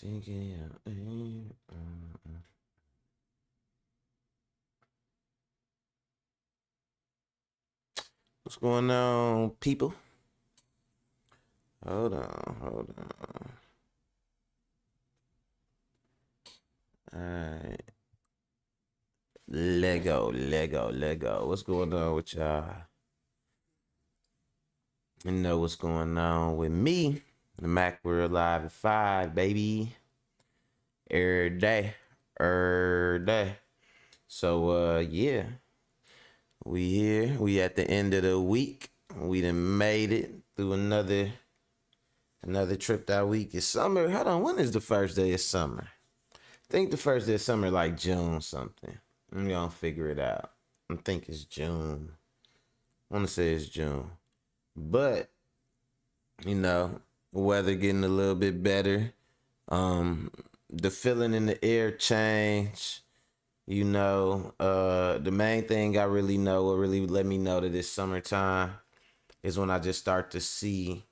What's going on, people? Hold on, hold on. All right. Lego. What's going on with y'all? You know what's going on with me? The Mac World Live at 5, baby. Every day. Every day. So, yeah. We here. We at the end of the week. We done made it through another trip that week. It's summer. Hold on. When is the first day of summer? I think the first day of summer like June something. I'm gonna figure it out. I think it's June. I want to say it's June. But, you know, weather getting a little bit better. Um, the feeling in the air change. The main thing I really know, what really let me know that it's summertime, is when I just start to see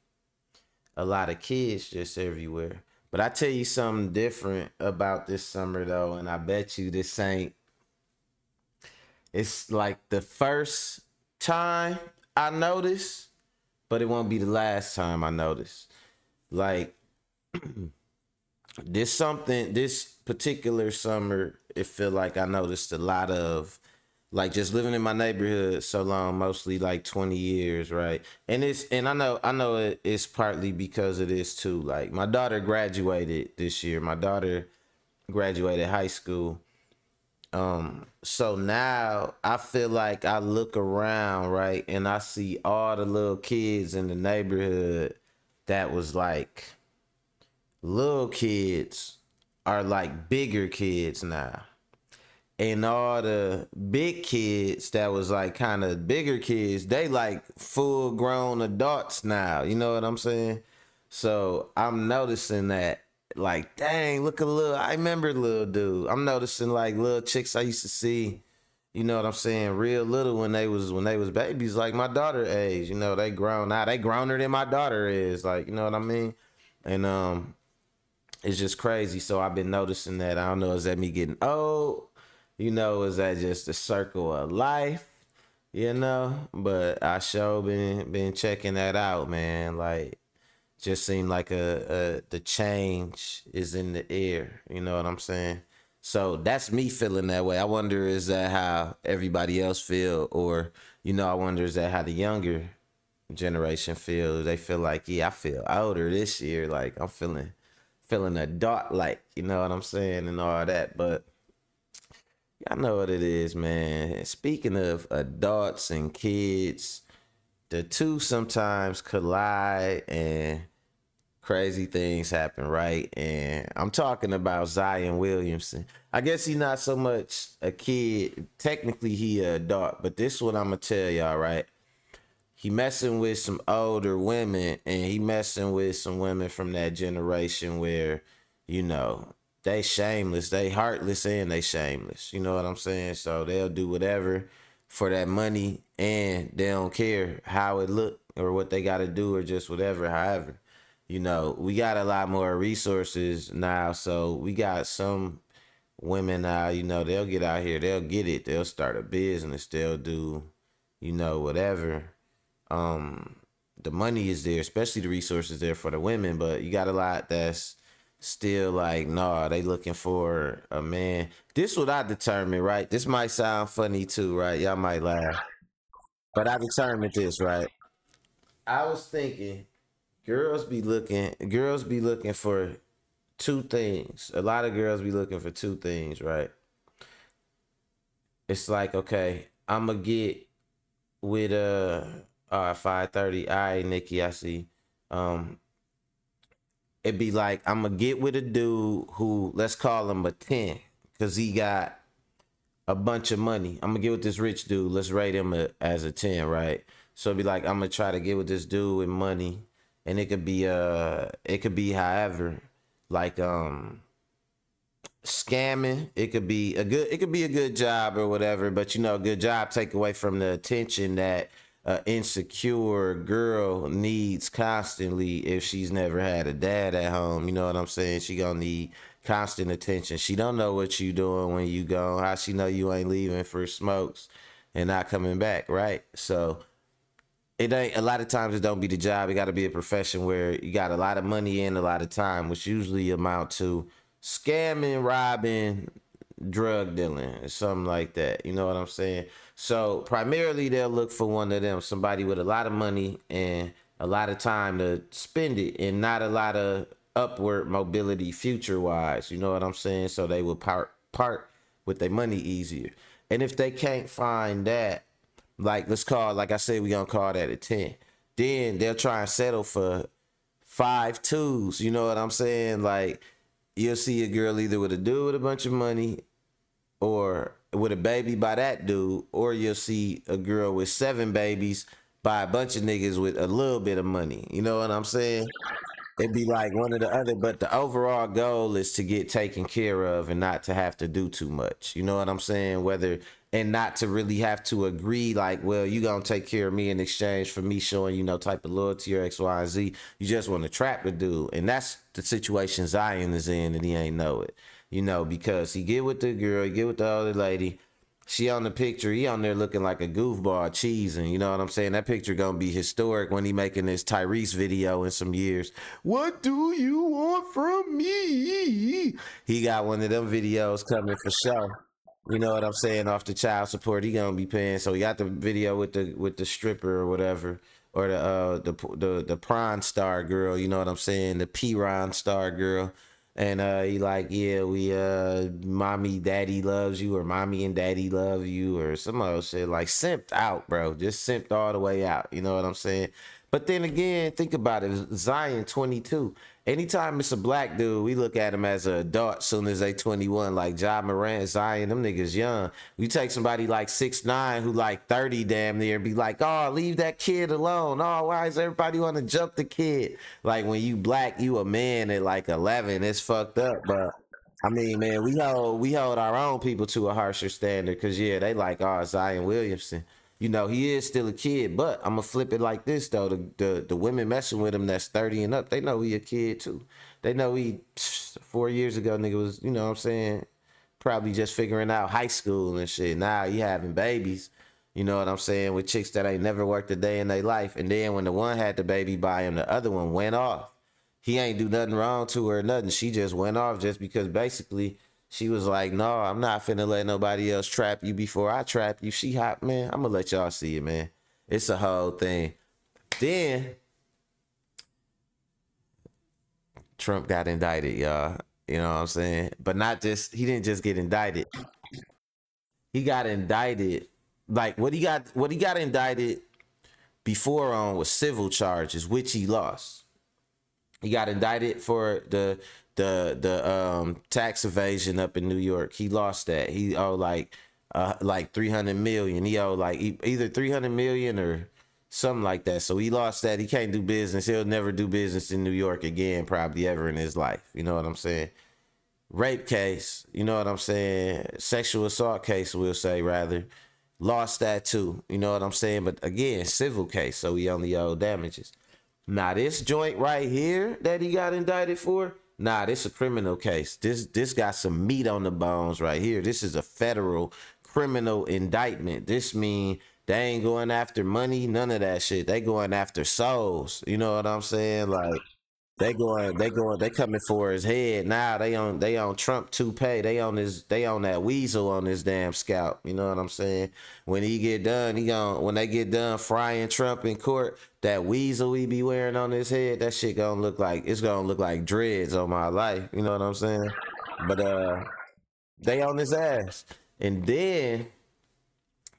a lot of kids just everywhere. But I tell you something different about this summer though, and I bet you this ain't. It's like the first time I notice, but it won't be the last time I notice. Like this particular summer, it feel like I noticed a lot of like just living in my neighborhood so long, mostly like 20 years, right? And I know it's partly because of this too. Like my daughter graduated this year. My daughter graduated high school. So now I feel like I look around, right, and I see all the little kids in the neighborhood that was like little kids are like bigger kids now. And all the big kids that was like kind of bigger kids, they like full grown adults now. You know what I'm saying? So I'm noticing that, like, dang, look at little. I remember little dude. I'm noticing like little chicks I used to see. You know what I'm saying? Real little when they was babies, like my daughter age. You know, they grown now. They growner than my daughter is. Like, you know what I mean? And it's just crazy. So I've been noticing that. I don't know, is that me getting old? Is that just the circle of life? But I sure been checking that out, man. Like, just seemed like a the change is in the air. You know what I'm saying? So that's me feeling that way. I wonder, is that how everybody else feel, or I wonder, is that how the younger generation feel? They feel like, yeah, I feel older this year. Like I'm feeling adult, like, you know what I'm saying, and all that. But y'all know what it is, man. Speaking of adults and kids, the two sometimes collide and crazy things happen, right? And I'm talking about Zion Williamson. I guess he's not so much a kid. Technically, he a adult, but this is what I'm gonna tell y'all, right? He messing with some older women, and he messing with some women from that generation where, you know, they shameless, they heartless, and they shameless. You know what I'm saying? So they'll do whatever for that money, and they don't care how it look or what they got to do or just whatever. However, we got a lot more resources now, so we got some women now. They'll get out here, they'll get it, they'll start a business, they'll do, whatever. The money is there, especially the resources there for the women, but you got a lot that's still like, nah, they looking for a man. This what I determined, right? This might sound funny too, right? Y'all might laugh, but I determined this, right? I was thinking girls be looking for two things. A lot of girls be looking for two things, right? It's like, okay, I'ma get with 5:30. All right, Nikki, I see. Um, it'd be like I'ma get with a dude who, let's call him a 10, cause he got a bunch of money. I'm gonna get with this rich dude. Let's rate him as a 10, right? So it'd be like I'm gonna try to get with this dude with money, and it could be however, like scamming. It could be a good job or whatever, but a good job take away from the attention that a insecure girl needs constantly if she's never had a dad at home. You know what I'm saying? She gonna need constant attention. She don't know what you doing when you gone. How she know you ain't leaving for smokes and not coming back, right? So it ain't, a lot of times it don't be the job. It got to be a profession where you got a lot of money and a lot of time, which usually amount to scamming, robbing, drug dealing, or something like that. You know what I'm saying? So primarily they'll look for one of them, somebody with a lot of money and a lot of time to spend it, and not a lot of upward mobility future wise. You know what I'm saying? So they will part with their money easier. And if they can't find that, like let's call, like I said, we gonna call that a 10. Then they'll try and settle for 5 2s. You know what I'm saying? Like you'll see a girl either with a dude with a bunch of money or with a baby by that dude, or you'll see a girl with 7 babies by a bunch of niggas with a little bit of money. You know what I'm saying? It'd be like one or the other, but the overall goal is to get taken care of and not to have to do too much. You know what I'm saying? Whether, and not to really have to agree like, well, you gonna take care of me in exchange for me showing you no type of loyalty or X, Y, and Z. You just want to trap the dude, and that's the situation Zion is in, and he ain't know it. You know, because he get with the girl, he get with the other lady. She on the picture, he on there looking like a goofball cheesing. You know what I'm saying? That picture gonna be historic when he making this Tyrese video in some years. What do you want from me? He got one of them videos coming for sure. You know what I'm saying? Off the child support, he gonna be paying. So he got the video with the stripper or whatever, or the prawn star girl. You know what I'm saying? The Piran star girl. And he like, yeah, we mommy daddy loves you, or mommy and daddy love you, or some other shit, like simped out, bro. Just simped all the way out. You know what I'm saying? But then again, think about it. Zion 22. Anytime it's a black dude, we look at him as an adult soon as they 21. Like Ja Morant, Zion, them niggas young. We take somebody like 6'9" who like 30 damn near and be like, oh, leave that kid alone. Oh, why does everybody want to jump the kid? Like when you black, you a man at like 11. It's fucked up, but I mean, man, we hold our own people to a harsher standard, because yeah, they like, oh, Zion Williamson. You know, he is still a kid, but I'm gonna flip it like this though. The women messing with him that's 30 and up, they know he a kid too. They know he 4 years ago, nigga was, you know what I'm saying, probably just figuring out high school and shit. Now he having babies, you know what I'm saying, with chicks that ain't never worked a day in their life. And then when the one had the baby by him, the other one went off. He ain't do nothing wrong to her or nothing. She just went off just because basically she was like, no, I'm not finna let nobody else trap you before I trap you. She hot, man. I'm gonna let y'all see it, man. It's a whole thing. Then Trump got indicted, y'all. You know what I'm saying? But not just, he didn't just get indicted. He got indicted. Like what he got indicted before on was civil charges, which he lost. He got indicted for the tax evasion up in New York. He lost that. He owed like 300 million. He owed like either 300 million or something like that. So he lost that. He can't do business. He'll never do business in New York again, probably ever in his life. You know what I'm saying? Rape case, you know what I'm saying? Sexual assault case, we'll say rather. Lost that too. You know what I'm saying? But again, civil case, so he only owed damages. Now this joint right here that he got indicted for, nah, this a criminal case. This got some meat on the bones right here. This is a federal criminal indictment. This mean they ain't going after money, none of that shit. They going after souls. You know what I'm saying? Like they coming for his head now. They on Trump toupee. They on that weasel on his damn scalp. You know what I'm saying? When he get done, when they get done frying Trump in court, that weasel he be wearing on his head, that shit it's gonna look like dreads on my life. You know what I'm saying? But they on his ass. And then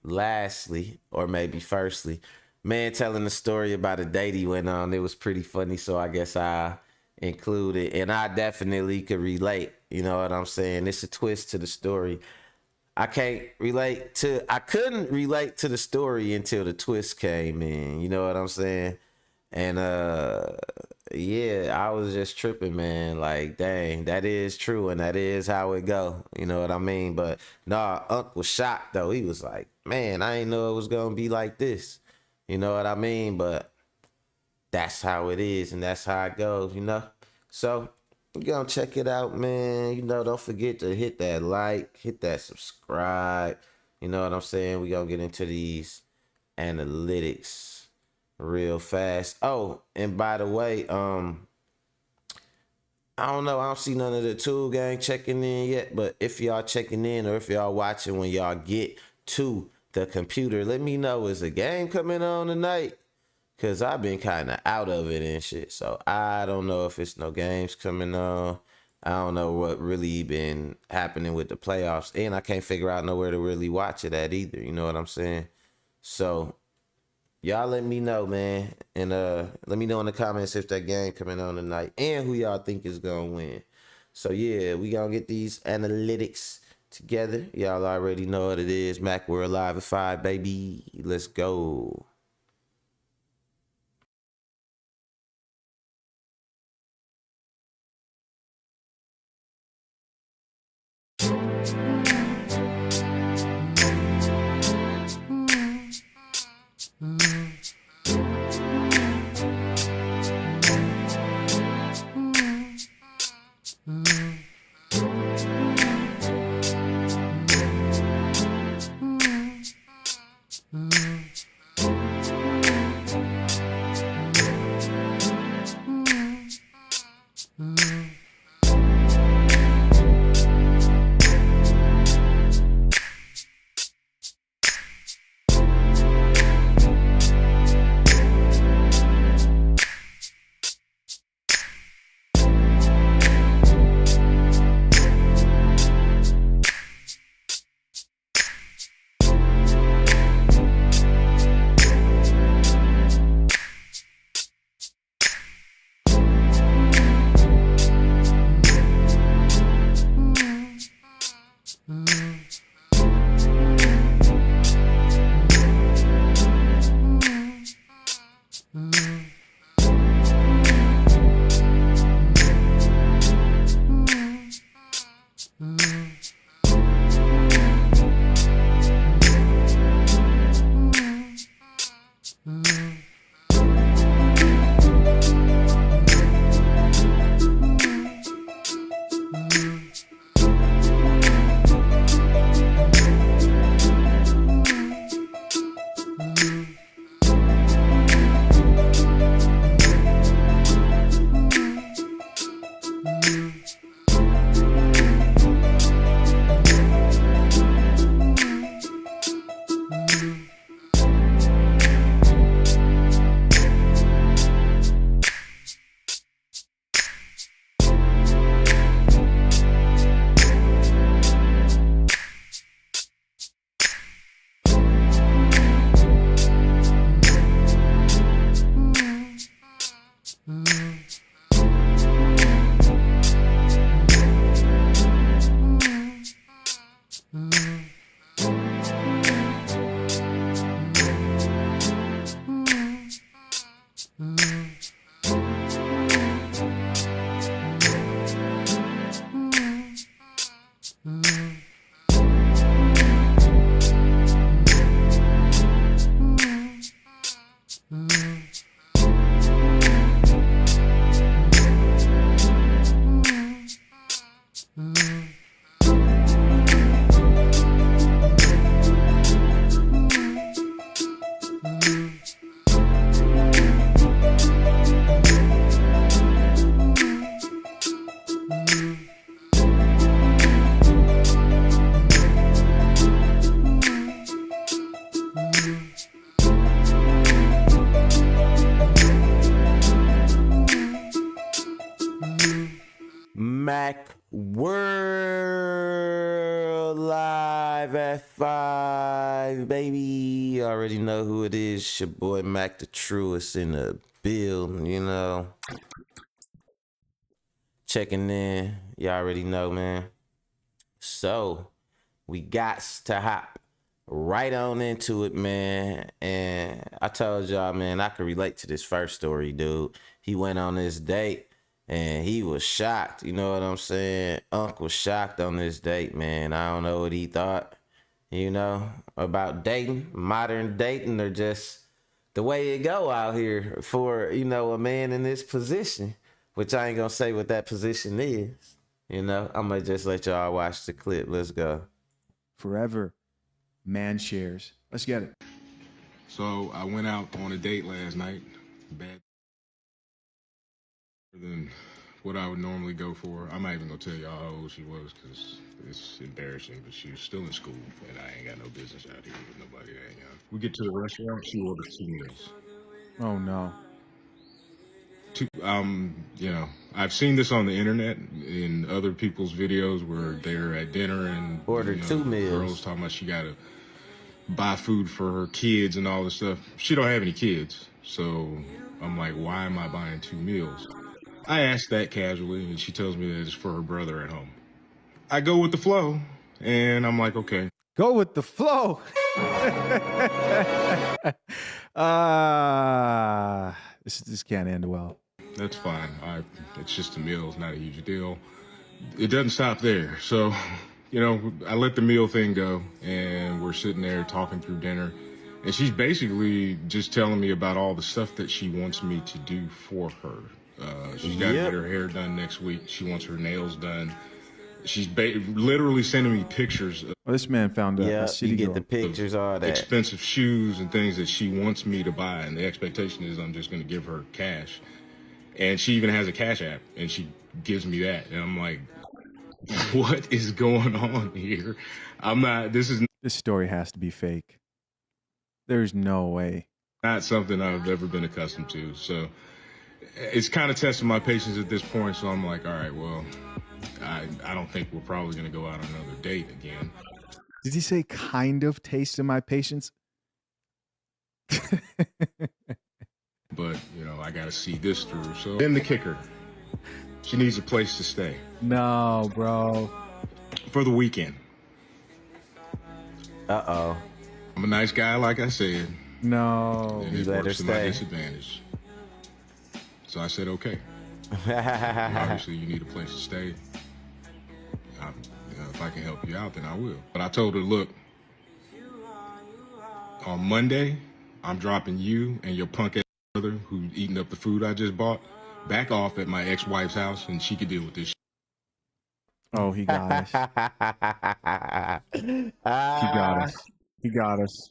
lastly, or maybe firstly, man telling the story about a date he went on. It was pretty funny, so I guess I include it. And I definitely could relate. You know what I'm saying? It's a twist to the story. I couldn't relate to the story until the twist came in. You know what I'm saying? And yeah, I was just tripping, man. Like, dang, that is true, and that is how it go. You know what I mean? But nah, Unc was shocked though. He was like, man, I ain't know it was gonna be like this. You know what I mean? But that's how it is and that's how it goes, you know? So you gonna check it out, man. You know, don't forget to hit that like, hit that subscribe. You know what I'm saying? We gonna get into these analytics real fast. Oh, and by the way, I don't know. I don't see none of the tool gang checking in yet. But if y'all checking in or if y'all watching when y'all get to the computer, let me know. Is a game coming on tonight? Cause I've been kind of out of it and shit. So I don't know if it's no games coming on. I don't know what really been happening with the playoffs. And I can't figure out nowhere to really watch it at either. You know what I'm saying? So y'all let me know, man. And let me know in the comments if that game coming on tonight and who y'all think is gonna win. So yeah, we gonna get these analytics together. Y'all already know what it is. Mac, we're live at 5, baby. Let's go. Mac World live at 5, baby. You already know who it is. Your boy Mac the Truest in the building, you know. Checking in. You already know, man. So we got to hop right on into it, man. And I told y'all, man, I could relate to this first story, dude. He went on this date and he was shocked. You know what I'm saying? Unc was shocked on this date, man. I don't know what he thought, you know, about dating, modern dating, or just the way it go out here for, you know, a man in this position, which I ain't gonna say what that position is. You know, I'm gonna just let y'all watch the clip. Let's go. Forever, man shares. Let's get it. So I went out on a date last night. Bad than what I would normally go for. I'm not even gonna tell y'all how old she was because it's embarrassing, but she was still in school, and I ain't got no business out here with nobody that young. We get to the restaurant, she orders 2 meals. Oh no. You know, I've seen this on the internet in other people's videos where they're at dinner and order 2 meals. Girls talking about she gotta buy food for her kids and all this stuff. She don't have any kids, so I'm like, why am I buying 2 meals? I asked that casually, and she tells me that it's for her brother at home. I go with the flow, and I'm like, okay. Go with the flow. This can't end well. That's fine. It's just a meal. It's not a huge deal. It doesn't stop there. So, you know, I let the meal thing go, and we're sitting there talking through dinner. And she's basically just telling me about all the stuff that she wants me to do for her. She's got to get her hair done next week. She wants her nails done. She's literally sending me pictures. Well, this man found a city you get girl. the pictures, all that. Expensive shoes and things that she wants me to buy. And the expectation is I'm just going to give her cash. And she even has a Cash App, and she gives me that. And I'm like, what is going on here? This story has to be fake. There's no way. Not something I've ever been accustomed to. So it's kind of testing my patience at this point. So I'm like, all right, well, I don't think we're probably going to go out on another date again. Did he say kind of tasting my patience? But, you know, I got to see this through. So then the kicker. She needs a place to stay. No, bro. For the weekend. Uh-oh. I'm a nice guy, like I said. No. And it works to my disadvantage. So I said, okay. Obviously, you need a place to stay. If I can help you out, then I will. But I told her, look, on Monday, I'm dropping you and your punk ass brother who's eating up the food I just bought back off at my ex-wife's house, and she could deal with this. Oh, he got us. He got us. He got us.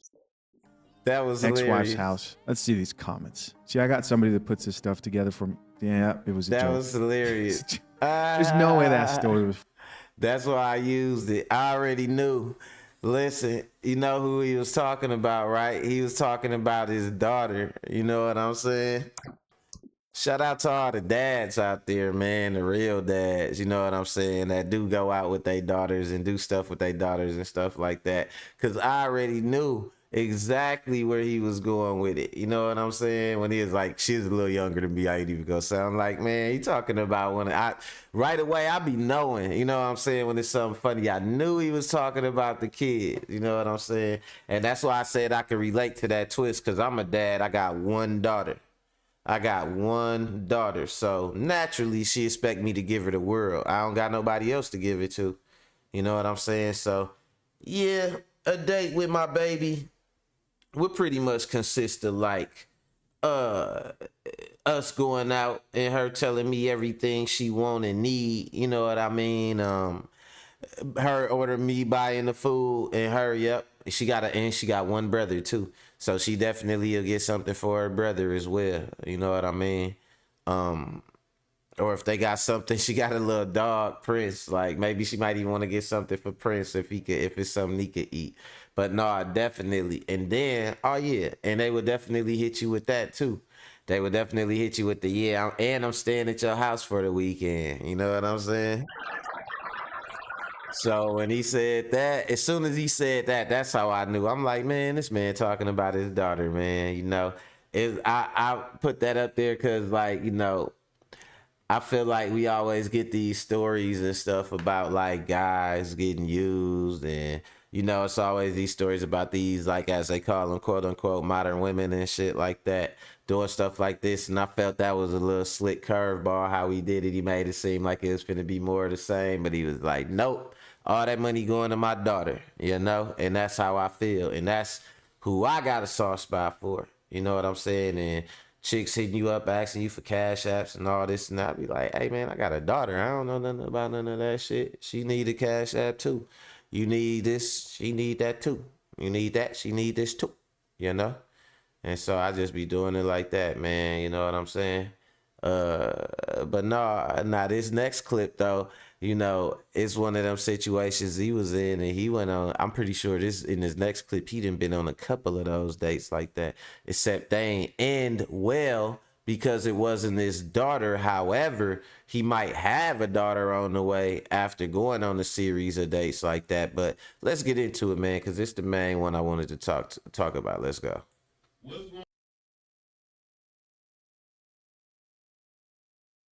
That was ex-wife's house. Let's see these comments. See, I got somebody that puts this stuff together from. Yeah, it was a joke. That was hilarious. There's no way that story was. That's why I used it. I already knew. Listen, you know who he was talking about, right? He was talking about his daughter. You know what I'm saying? Shout out to all the dads out there, man, the real dads, you know what I'm saying, that do go out with their daughters and do stuff with their daughters and stuff like that. Because I already knew exactly where he was going with it. You know what I'm saying? When he was like, she's a little younger than me, I ain't even gonna sound like, man, he talking about when right away, I be knowing, you know what I'm saying, when it's something funny. I knew he was talking about the kid, you know what I'm saying? And that's why I said I could relate to that twist, because I'm a dad, I got one daughter. So naturally she expect me to give her the world. I don't got nobody else to give it to. You know what I'm saying? So yeah, a date with my baby would pretty much consist of like us going out and her telling me everything she want and need, you know what I mean? Her order me buying the food and her, she got one brother too. So she definitely will get something for her brother as well. You know what I mean? Or if they got something, she got a little dog, Prince. Like maybe she might even want to get something for Prince if it's something he could eat. But no, definitely. And then, and they would definitely hit you with that too. They would definitely hit you with the I'm staying at your house for the weekend. You know what I'm saying? So when he said that, as soon as he said that, that's how I knew. I'm like, man, this man talking about his daughter, man. You know, I put that up there because, like, you know, I feel like we always get these stories and stuff about like guys getting used, and you know, it's always these stories about these, like, as they call them, quote unquote, modern women and shit like that, doing stuff like this. And I felt that was a little slick curveball how he did it. He made it seem like it was finna be more of the same, but he was like, nope, all that money going to my daughter, you know? And that's how I feel. And that's who I got a soft spot for. You know what I'm saying? And chicks hitting you up asking you for cash apps and all this, and I be like, hey man, I got a daughter. I don't know nothing about none of that shit. She need a cash app too. You need this, she need that too. You need that, she need this too. You know? And so I just be doing it like that, man. You know what I'm saying? But no, this next clip though, you know, it's one of them situations he was in, and he went on. I'm pretty sure this in his next clip, he done been on a couple of those dates like that. Except they ain't end well because it wasn't his daughter. However, he might have a daughter on the way after going on a series of dates like that. But let's get into it, man, because it's the main one I wanted to talk about. Let's go.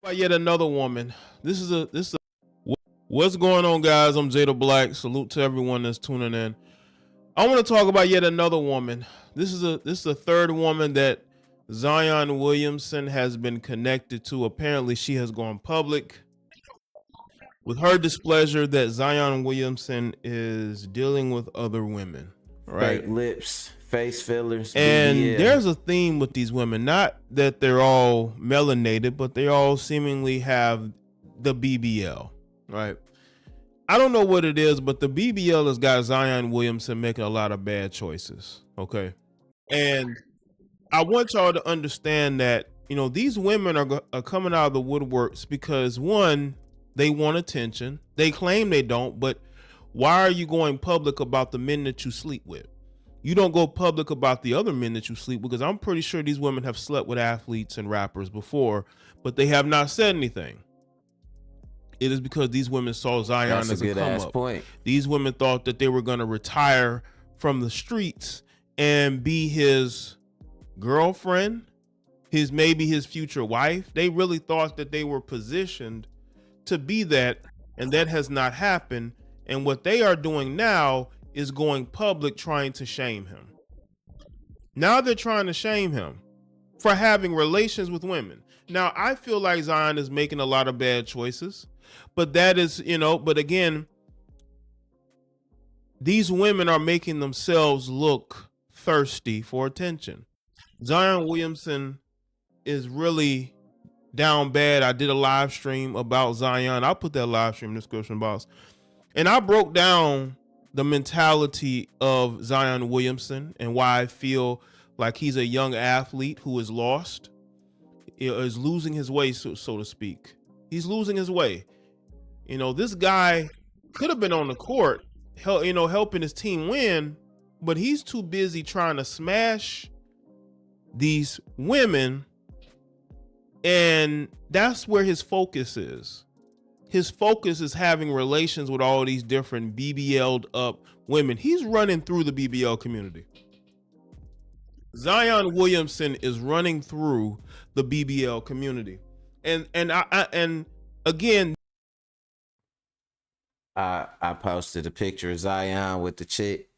About yet another woman. This is a what's going on, guys? I'm Jada Black. Salute to everyone that's tuning in. I want to talk about yet another woman. This is the third woman that Zion Williamson has been connected to. Apparently, she has gone public with her displeasure that Zion Williamson is dealing with other women. Right? Fake lips, face fillers, and BBL. There's a theme with these women. Not that they're all melanated, but they all seemingly have the BBL. Right? I don't know what it is, but the BBL has got Zion Williamson making a lot of bad choices. Okay. And I want y'all to understand that, you know, these women are coming out of the woodworks because, one, they want attention. They claim they don't, but why are you going public about the men that you sleep with? You don't go public about the other men that you sleep with, because I'm pretty sure these women have slept with athletes and rappers before, but they have not said anything. It is because these women saw Zion as a come up. Point. These women thought that they were going to retire from the streets and be his girlfriend, maybe his future wife. They really thought that they were positioned to be that, and that has not happened. And what they are doing now is going public trying to shame him. Now they're trying to shame him for having relations with women. Now, I feel like Zion is making a lot of bad choices, but that is, you know, but again, these women are making themselves look thirsty for attention. Zion Williamson is really down bad. I did a live stream about Zion. I'll put that live stream in the description box. And I broke down the mentality of Zion Williamson and why I feel like he's a young athlete who is lost, is losing his way, so to speak. He's losing his way. You know, this guy could have been on the court, helping his team win, but he's too busy trying to smash these women, and that's where his focus is. His focus is having relations with all these different BBL'd up women. He's running through the BBL community. Zion Williamson is running through the BBL community. And again, I posted a picture of Zion with the chick.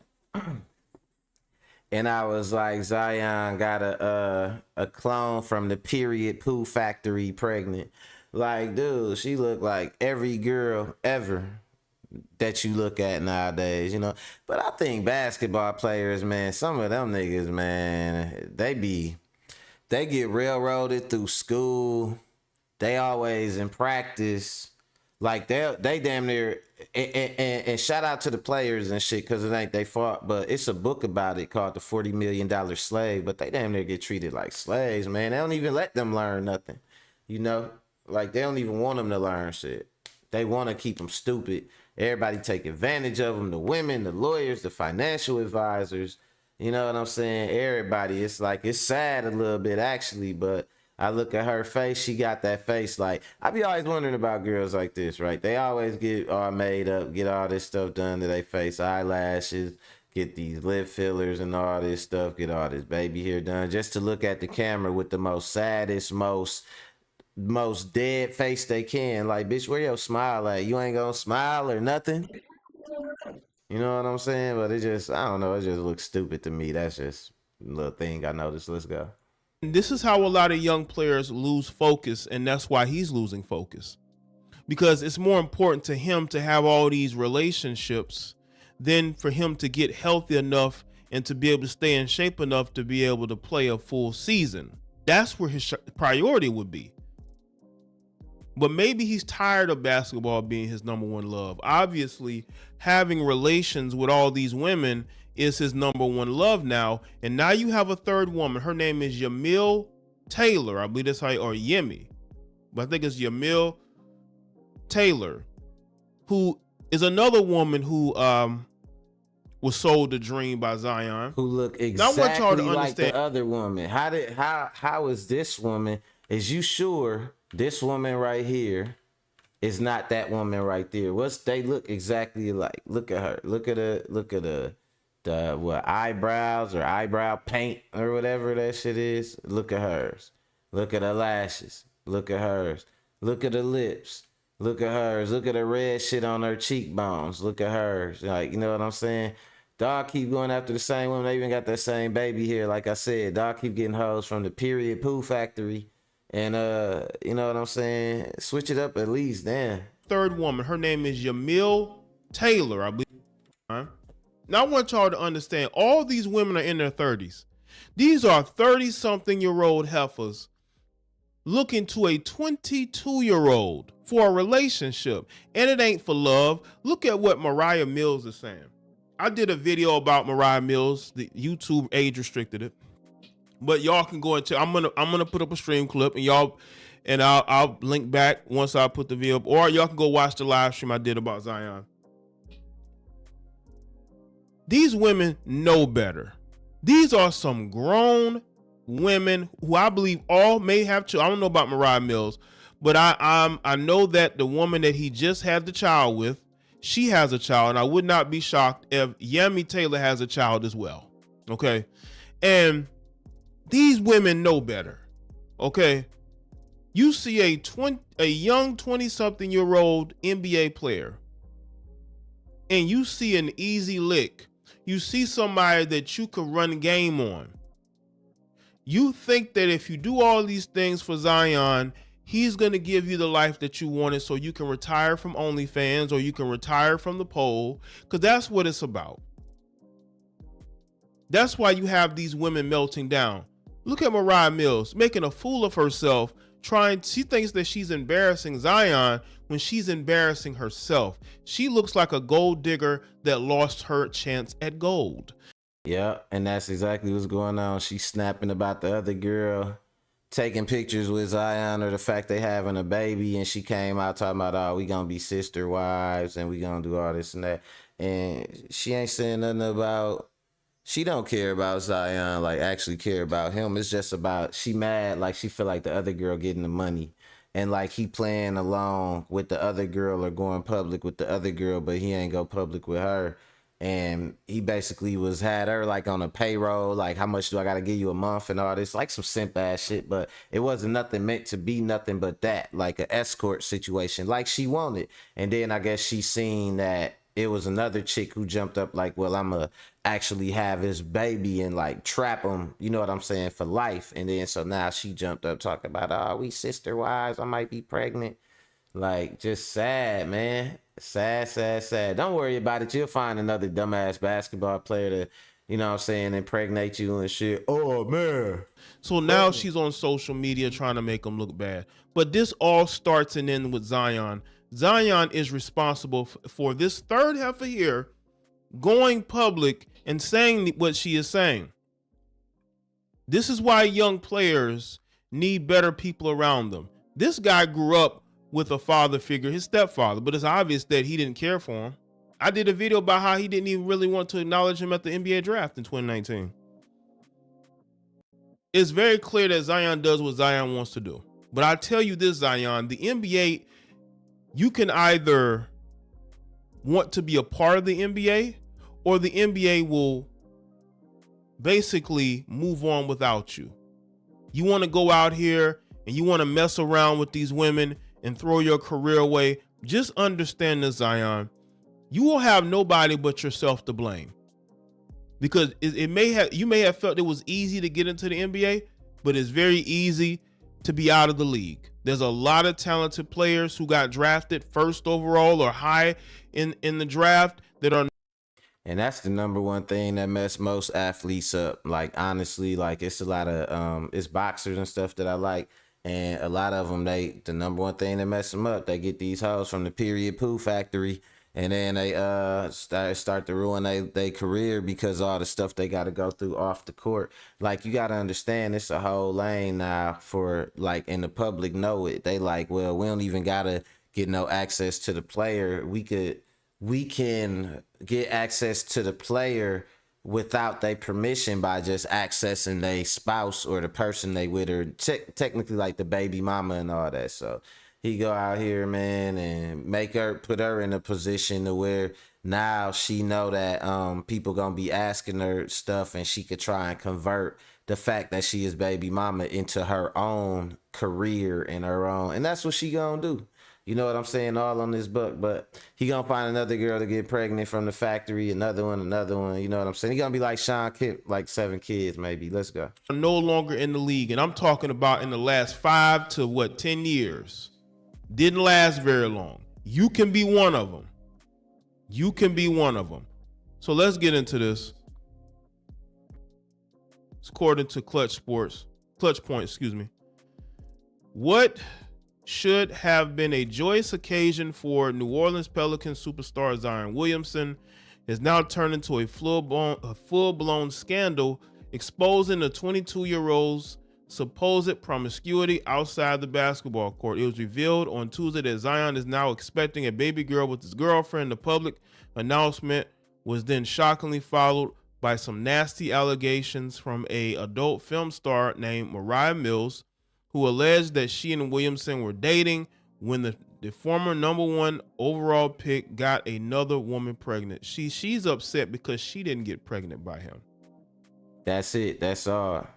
And I was like, Zion got a clone from the period poo factory pregnant. Like, dude, she looked like every girl ever that you look at nowadays, you know. But I think basketball players, man, some of them niggas, man, they get railroaded through school. They always in practice. Like they damn near, and shout out to the players and shit, because it ain't they fault, but it's a book about it called The $40 Million Slave, but they damn near get treated like slaves, man. They don't even let them learn nothing, you know? Like, they don't even want them to learn shit. They want to keep them stupid. Everybody take advantage of them, the women, the lawyers, the financial advisors, you know what I'm saying? Everybody. It's like, it's sad a little bit, actually, but I look at her face, she got that face. Like, I be always wondering about girls like this, right? They always get all made up, get all this stuff done to their face, eyelashes, get these lip fillers and all this stuff, get all this baby hair done, just to look at the camera with the most saddest, most dead face they can. Like, bitch, where your smile at? You ain't gonna smile or nothing? You know what I'm saying? But it just, I don't know, it just looks stupid to me. That's just a little thing I noticed. Let's go. this is how a lot of young players lose focus, and that's why he's losing focus. Because it's more important to him to have all these relationships than for him to get healthy enough and to be able to stay in shape enough to be able to play a full season. That's where his priority would be. But maybe he's tired of basketball being his number one love. Obviously, having relations with all these women is his number one love now. And now you have a third woman. Her name is Yamil Taylor. I believe that's how, or Yemi. But I think it's Yamil Taylor, who is another woman who was sold a dream by Zion. Who look Now, I want y'all exactly to like understand. the other woman. How is this woman? Is you sure this woman right here is not that woman right there? They look exactly alike. Look at her. Look at the what, eyebrows or eyebrow paint or whatever that shit is. Look at hers. Look at her lashes. Look at hers. Look at her lips. Look at hers. Look at the red shit on her cheekbones. Look at hers. Like, you know what I'm saying? Dog keep going after the same woman. They even got that same baby here. Like I said, dog keep getting hoes from the period poo factory. And you know what I'm saying? Switch it up at least, damn. Third woman, her name is Yamil Taylor, I believe. Now, I want y'all to understand, all these women are in their 30s. These are 30-something-year-old heifers looking to a 22-year-old for a relationship. And it ain't for love. Look at what Mariah Mills is saying. I did a video about Mariah Mills. The YouTube age restricted it. But y'all can go and check. I'm gonna put up a stream clip, and I'll link back once I put the video up, or y'all can go watch the live stream I did about Zion. These women know better. These are some grown women who I believe all may have children. I don't know about Mariah Mills, but I know that the woman that he just had the child with, she has a child, and I would not be shocked if Yemi Taylor has a child as well. Okay, and these women know better. Okay, you see a young 20-something-year-old NBA player, and you see an easy lick. You see somebody that you could run game on. You think that if you do all these things for Zion, he's going to give you the life that you wanted so you can retire from OnlyFans or you can retire from the pole, because that's what it's about. That's why you have these women melting down. Look at Mariah Mills making a fool of herself, she thinks that she's embarrassing Zion when she's embarrassing herself. She looks like a gold digger that lost her chance at gold. Yeah, and that's exactly what's going on. She's snapping about the other girl taking pictures with Zion, or the fact they having a baby, and she came out talking about, oh, we gonna be sister wives and we gonna do all this and that. And she ain't saying nothing about, she don't care about Zion, like actually care about him. It's just about, she mad, like she feel like the other girl getting the money. And like he playing along with the other girl or going public with the other girl, but he ain't go public with her. And he basically had her like on a payroll, like how much do I gotta give you a month and all this, like some simp ass shit. But it wasn't nothing meant to be nothing but that, like an escort situation, like she wanted. And then I guess she seen that it was another chick who jumped up like, well, I'ma actually have his baby and like trap him, you know what I'm saying, for life. And then so now she jumped up talking about, oh, we sister wives, I might be pregnant. Like, just sad, man. Sad. Don't worry about it. You'll find another dumbass basketball player to, you know what I'm saying, impregnate you and shit. Oh, man. So now she's on social media trying to make him look bad. But this all starts and ends with Zion. Zion is responsible for this third heifer here going public and saying what she is saying. This is why young players need better people around them. This guy grew up with a father figure, his stepfather, but it's obvious that he didn't care for him. I did a video about how he didn't even really want to acknowledge him at the NBA draft in 2019. It's very clear that Zion does what Zion wants to do. But I tell you this, Zion, the NBA, you can either want to be a part of the NBA or the NBA will basically move on without you. You want to go out here and you want to mess around with these women and throw your career away, just understand this, Zion. You will have nobody but yourself to blame. Because you may have felt it was easy to get into the NBA, but it's very easy to be out of the league. There's a lot of talented players who got drafted first overall or high in the draft that are. And that's the number one thing that mess most athletes up. Like honestly, like it's a lot of it's boxers and stuff that I like, and a lot of them the number one thing that mess them up, they get these hoes from the period poo factory, and then they start to ruin they career because of all the stuff they got to go through off the court. Like you got to understand, it's a whole lane now for like, and the public know it. They like, well, we don't even gotta get no access to the player. We can get access to the player without their permission by just accessing their spouse or the person they with, or technically like the baby mama and all that. So he go out here, man, and put her in a position to where now she know that people gonna be asking her stuff, and she could try and convert the fact that she is baby mama into her own career and her own, and that's what she gonna do. You know what I'm saying? All on this book, but he gonna find another girl to get pregnant from the factory, another one. You know what I'm saying? He gonna be like Sean Kemp, like 7 kids maybe. Let's go. No longer in the league, and I'm talking about in the last 5 to 10 years. Didn't last very long. You can be one of them. You can be one of them. So let's get into this. It's according to Clutch Point, What should have been a joyous occasion for New Orleans Pelicans superstar Zion Williamson is now turned into a full-blown scandal, exposing the 22-year-old's supposed promiscuity outside the basketball court. It was revealed on Tuesday that Zion is now expecting a baby girl with his girlfriend. The public announcement was then shockingly followed by some nasty allegations from an adult film star named Mariah Mills, who alleged that she and Williamson were dating when the former #1 overall pick got another woman pregnant. She's upset because she didn't get pregnant by him. That's it. That's all.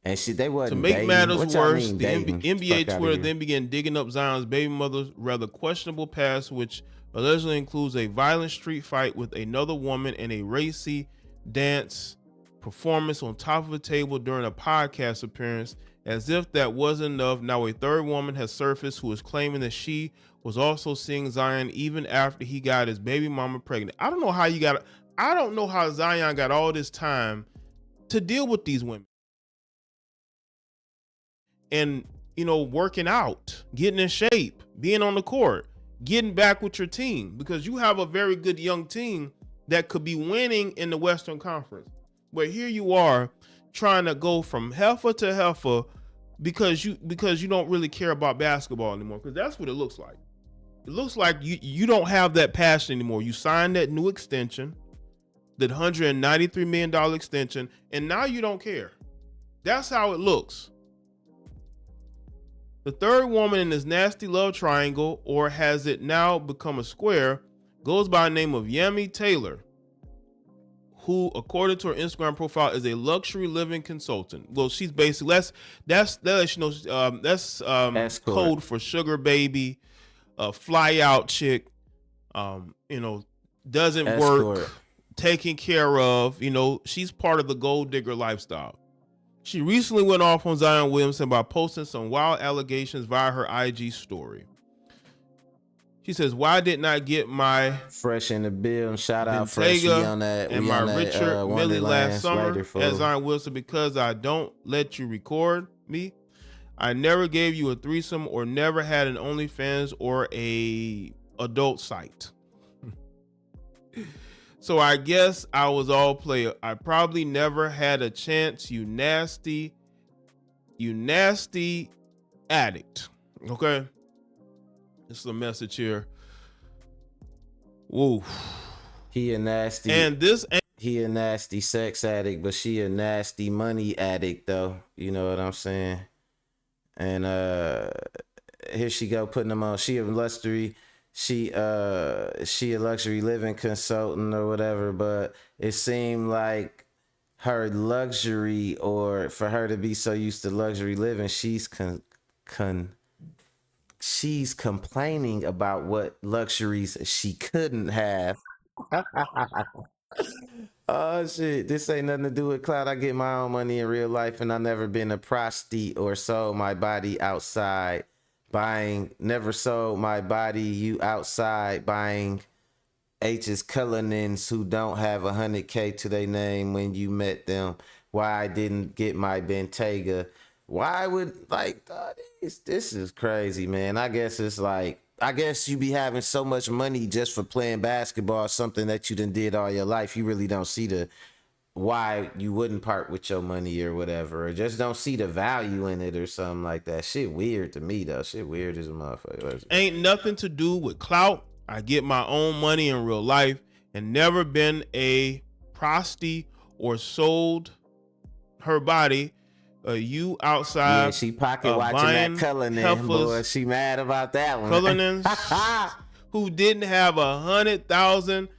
And they wasn't to make dating. matters worse, the dating? NBA Fuck Twitter then began digging up Zion's baby mother's rather questionable past, which allegedly includes a violent street fight with another woman and a racy dance performance on top of a table during a podcast appearance. As if that wasn't enough, now a third woman has surfaced who is claiming that she was also seeing Zion even after he got his baby mama pregnant. I don't know how Zion got all this time to deal with these women. And, working out, getting in shape, being on the court, getting back with your team, because you have a very good young team that could be winning in the Western Conference. But here you are trying to go from heifer to heifer because you don't really care about basketball anymore, because that's what it looks like. It looks like you don't have that passion anymore. You signed that new extension, that $193 million extension, and now you don't care. That's how it looks. The third woman in this nasty love triangle, or has it now become a square, goes by the name of Yami Taylor, who, according to her Instagram profile, is a luxury living consultant. Well, she's basically that's code for sugar baby, fly out chick, doesn't work, taken care of. She's part of the gold digger lifestyle. She recently went off on Zion Williamson by posting some wild allegations via her IG story. She says, "Why didn't I get my Fresh in the bill? Shout out Freshie on that. And my Richard Millie last summer as Zion Wilson because I don't let you record me. I never gave you a threesome or never had an OnlyFans or a adult site. So I guess I was all player. I probably never had a chance, you nasty addict." Okay. This is a message here. Woo. He a nasty. He a nasty sex addict, but she a nasty money addict though. You know what I'm saying? And here she go putting them on. She a luxury living consultant or whatever, but it seemed like her luxury, or for her to be so used to luxury living, she's complaining about what luxuries she couldn't have. Oh shit, this ain't nothing to do with clout. I get my own money in real life, and I never been a prostitute or sold my body outside buying, never sold my body you outside buying H's Cullinans who don't have 100K to their name when you met them. Why I didn't get my Bentayga. Why would, like, this is crazy, man. I guess it's like, I guess you be having so much money just for playing basketball, something that you done did all your life. You really don't see the why you wouldn't part with your money or whatever, or just don't see the value in it or something like that. Shit weird to me though. Shit weird as a motherfucker. Ain't nothing to do with clout. I get my own money in real life and never been a prosty or sold her body. You outside. Yeah, she pocket watching that Cullinan, boy. She mad about that one. Cullinans who didn't have 100,000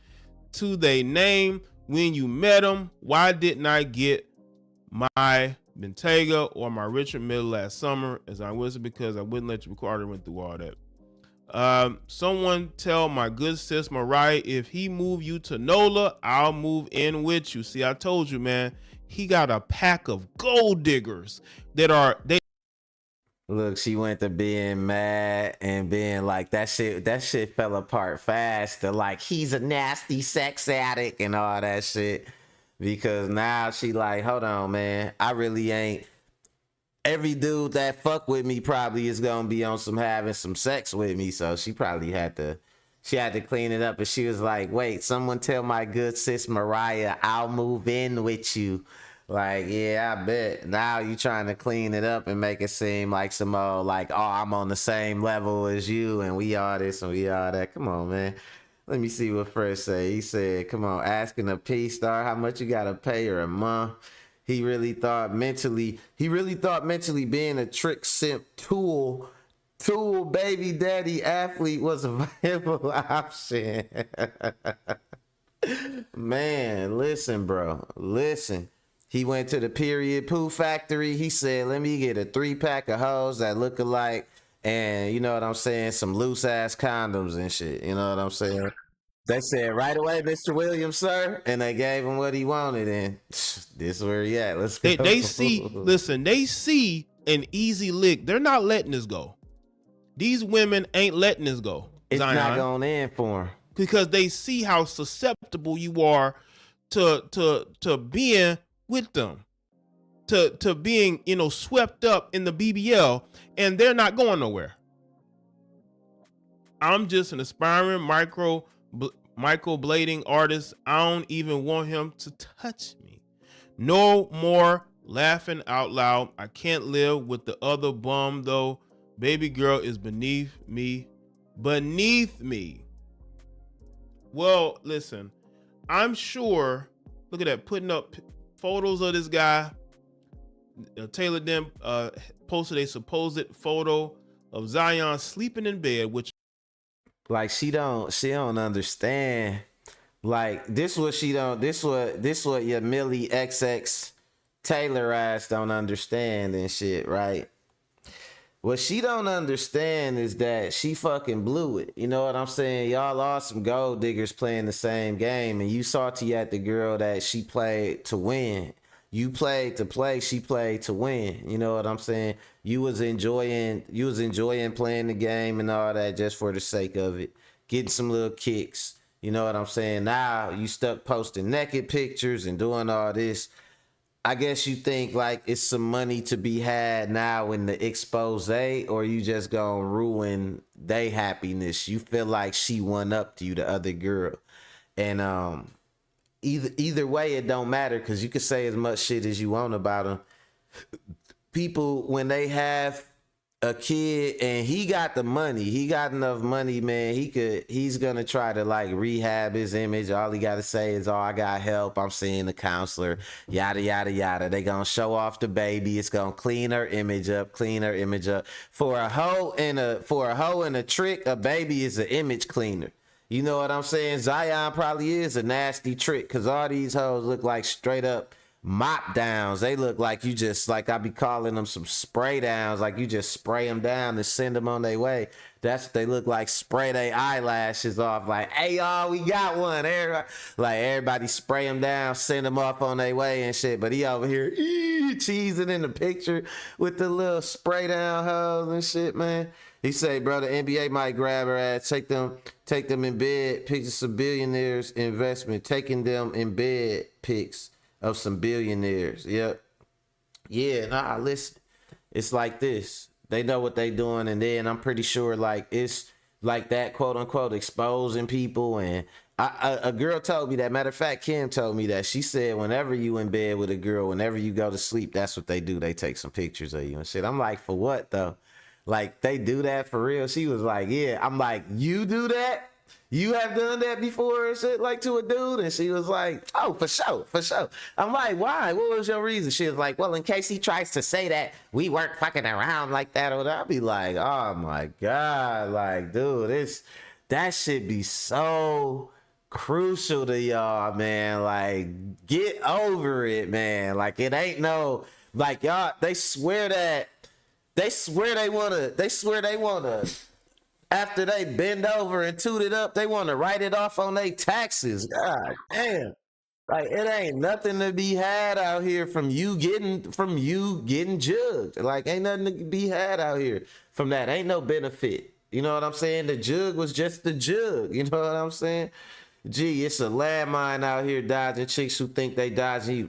to their name when you met them. Why didn't I get my Bentayga or my Richard Mille last summer? As I was, because I wouldn't let you record. I went through all that. Someone tell my good sis Mariah, if he move you to NOLA, I'll move in with you. See, I told you, man. He got a pack of gold diggers that are they. Look, she went to being mad and being like that shit fell apart fast. To like he's a nasty sex addict and all that shit. Because now she like, hold on, man. I really ain't. Every dude that fuck with me probably is gonna be on some having some sex with me. So she probably had to clean it up. And she was like, wait, someone tell my good sis Mariah, I'll move in with you. Like, yeah, I bet. Now you trying to clean it up and make it seem like some old, like, oh, I'm on the same level as you and we all this and we all that. Come on, man. Let me see what Fresh say. He said, come on, asking a P-star how much you gotta pay her a month. He really thought mentally being a trick simp tool baby daddy athlete was a viable option. Man, listen, bro. Listen. He went to the period poo factory. He said, let me get a 3-pack of hoes that look alike. And you know what I'm saying? Some loose ass condoms and shit. You know what I'm saying? They said, right away, Mr. Williams, sir. And they gave him what he wanted. And this is where he at. Let's go. They see, listen, they see an easy lick. They're not letting this go. These women ain't letting this go. It's Zion, not going in for him. because they see how susceptible you are to being with them, to being, swept up in the BBL, and they're not going nowhere. I'm just an aspiring microblading artist. I don't even want him to touch me. No more laughing out loud. I can't live with the other bum though. Baby girl is beneath me. Well, listen, I'm sure, look at that, putting up photos of this guy. Taylor then posted a supposed photo of Zion sleeping in bed, which like she don't understand. Like this what your Millie XX Taylor ass don't understand and shit, right? What she don't understand is that she fucking blew it. You know what I'm saying? Y'all are some gold diggers playing the same game, and you salty at the girl that she played to win. You played to play, she played to win. You know what I'm saying? You was enjoying playing the game and all that just for the sake of it. Getting some little kicks. You know what I'm saying? Now you stuck posting naked pictures and doing all this. I guess you think like it's some money to be had now in the expose, or you just gonna ruin they happiness. You feel like she won up to you, the other girl. And either way, it don't matter, because you can say as much shit as you want about them. People, when they have a kid and he got the money, he got enough money, man, he's gonna try to like rehab his image. All he gotta say is, oh, I got help, I'm seeing a counselor, yada yada yada. They gonna show off the baby, it's gonna clean her image up. For a hoe and a trick, a baby is an image cleaner. You know what I'm saying? Zion probably is a nasty trick, because all these hoes look like straight up mop downs. They look like you just, like I be calling them some spray downs, like you just spray them down and send them on their way. That's what they look like. Spray their eyelashes off like, hey y'all, we got one. Everybody spray them down, send them off on their way and shit. But he over here, cheesing in the picture with the little spray down hoes and shit, man. He say, bro, the NBA might grab her ass, take them in bed, pictures of billionaires investment, taking them in bed pics of some billionaires. Yep. Yeah, nah, listen. It's like this. They know what they doing, and then I'm pretty sure like it's like that, quote unquote, exposing people. And a girl told me that. Matter of fact, Kim told me that. She said whenever you in bed with a girl, whenever you go to sleep, that's what they do. They take some pictures of you and shit. I'm like, for what though? Like, they do that for real? She was like, yeah. I'm like, you do that? You have done that before and shit, like to a dude? And she was like, oh, for sure, for sure. I'm like, why? What was your reason? She was like, well, in case he tries to say that we weren't fucking around like that. Or I'll be like, oh my God. Like, dude, that should be so crucial to y'all, man. Like, get over it, man. Like, it ain't no, like, y'all, they swear they wanna, after they bend over and toot it up, they wanna write it off on their taxes. God damn. Like, it ain't nothing to be had out here from you getting jugged. Like, ain't nothing to be had out here from that. Ain't no benefit. You know what I'm saying? The jug was just the jug. You know what I'm saying? Gee, it's a landmine out here dodging chicks who think they dodging you.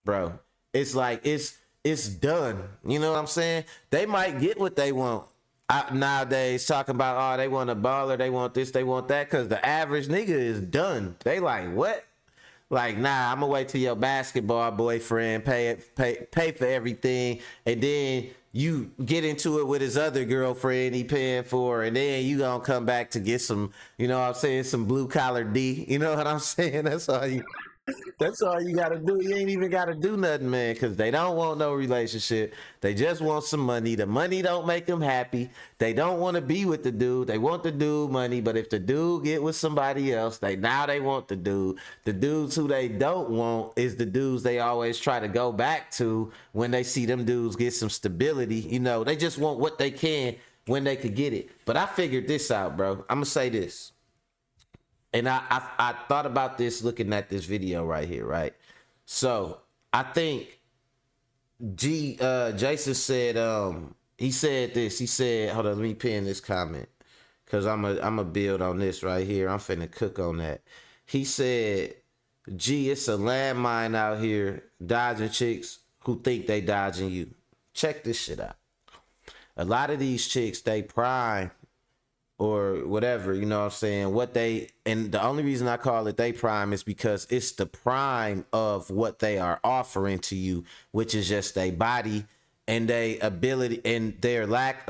Bro, it's like, it's done. You know what I'm saying? They might get what they want nowadays, talking about, oh, they want a baller, they want this, they want that, because the average nigga is done. They like, what? Like, nah, I'm gonna wait till your basketball boyfriend pay for everything, and then you get into it with his other girlfriend he paying for, and then you gonna come back to get some, you know what I'm saying, some blue collar D. You know what I'm saying? That's all you gotta do. You ain't even gotta do nothing, man, because they don't want no relationship. They just want some money. The money don't make them happy. They don't want to be with the dude. They want the dude money, but if the dude get with somebody else, they want the dude. The dudes who they don't want is the dudes they always try to go back to when they see them dudes get some stability. You know, they just want what they can when they could get it. But I figured this out, bro. I'm gonna say this. And I thought about this looking at this video right here, right? So I think Jason said, he said this. He said, hold on, let me pin this comment, because I'm a build on this right here. I'm finna cook on that. He said, gee, it's a landmine out here dodging chicks who think they dodging you. Check this shit out. A lot of these chicks, they prime or whatever, you know what I'm saying, and the only reason I call it they prime is because it's the prime of what they are offering to you, which is just their body and their ability and their lack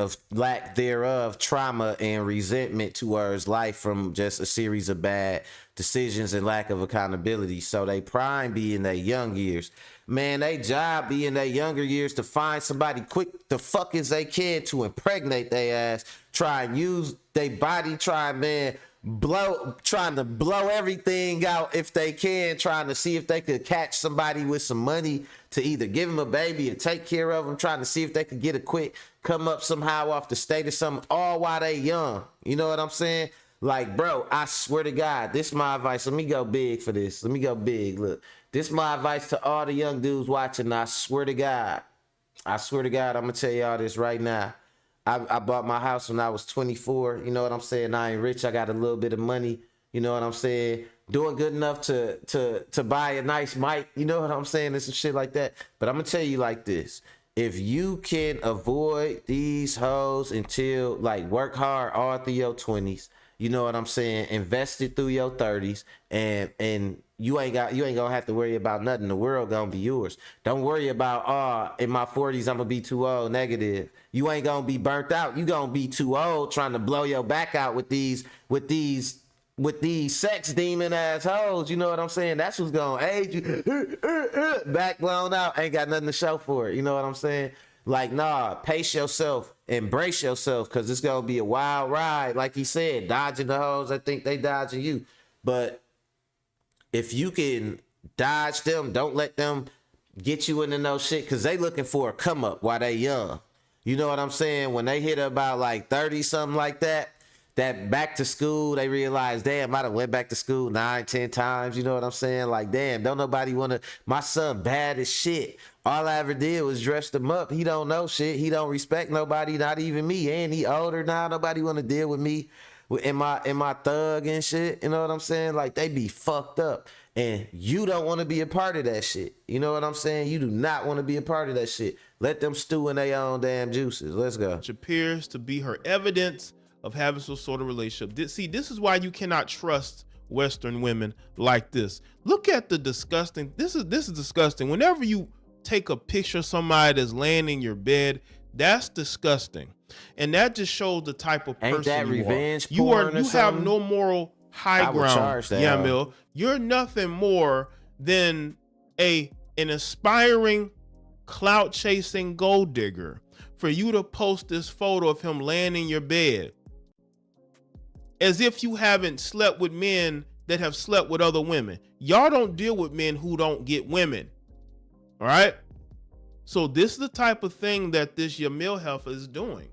thereof, trauma and resentment towards life from just a series of bad decisions and lack of accountability. So they prime be in their young years. Man, they job be in their younger years to find somebody quick the fuck as they can to impregnate their ass, try and use their body, trying to blow everything out if they can, trying to see if they could catch somebody with some money to either give them a baby or take care of them, trying to see if they could get a quick come up somehow off the state or something, all while they young. You know what I'm saying? Like, bro, I swear to God, this is my advice. Let me go big for this. Let me go big. Look, this is my advice to all the young dudes watching. I swear to God, I'm going to tell y'all this right now. I bought my house when I was 24. You know what I'm saying? I ain't rich. I got a little bit of money. You know what I'm saying? Doing good enough to buy a nice mic. You know what I'm saying? And some shit like that. But I'm going to tell you like this. If you can avoid these hoes until, like, work hard all through your 20s, you know what I'm saying, invest it through your 30s, and you ain't gonna have to worry about nothing. The world gonna be yours. Don't worry about, in my 40s I'm gonna be too old. Negative. You ain't gonna be burnt out. You gonna be too old trying to blow your back out with these sex demon assholes. You know what I'm saying? That's what's gonna age you. Back blown out, ain't got nothing to show for it. You know what I'm saying? Like, nah, pace yourself, embrace yourself, because it's gonna be a wild ride. Like he said, dodging the hoes, I think they dodging you. But if you can dodge them, don't let them get you into no shit, because they looking for a come up while they young. You know what I'm saying? When they hit about like 30, something like that, that back to school, they realize, damn, I done went back to school 9, 10 times. You know what I'm saying? Like, damn, don't nobody want to, my son bad as shit. All I ever did was dress him up. He don't know shit. He don't respect nobody, not even me. And he older now. Nobody want to deal with me in my thug and shit. You know what I'm saying? Like, they be fucked up. And you don't want to be a part of that shit. You know what I'm saying? You do not want to be a part of that shit. Let them stew in their own damn juices. Let's go. Which appears to be her evidence of having some sort of relationship. See, this is why you cannot trust Western women like this. Look at the disgusting. This is disgusting. Whenever you take a picture of somebody that's laying in your bed, that's disgusting, and that just shows the type of person Ain't that you revenge are. You porn or have something? no moral high I would ground, charge that, Yamil. You're nothing more than an aspiring clout chasing gold digger. For you to post this photo of him laying in your bed as if you haven't slept with men that have slept with other women. Y'all don't deal with men who don't get women. All right. So this is the type of thing that this Yamil heifer is doing.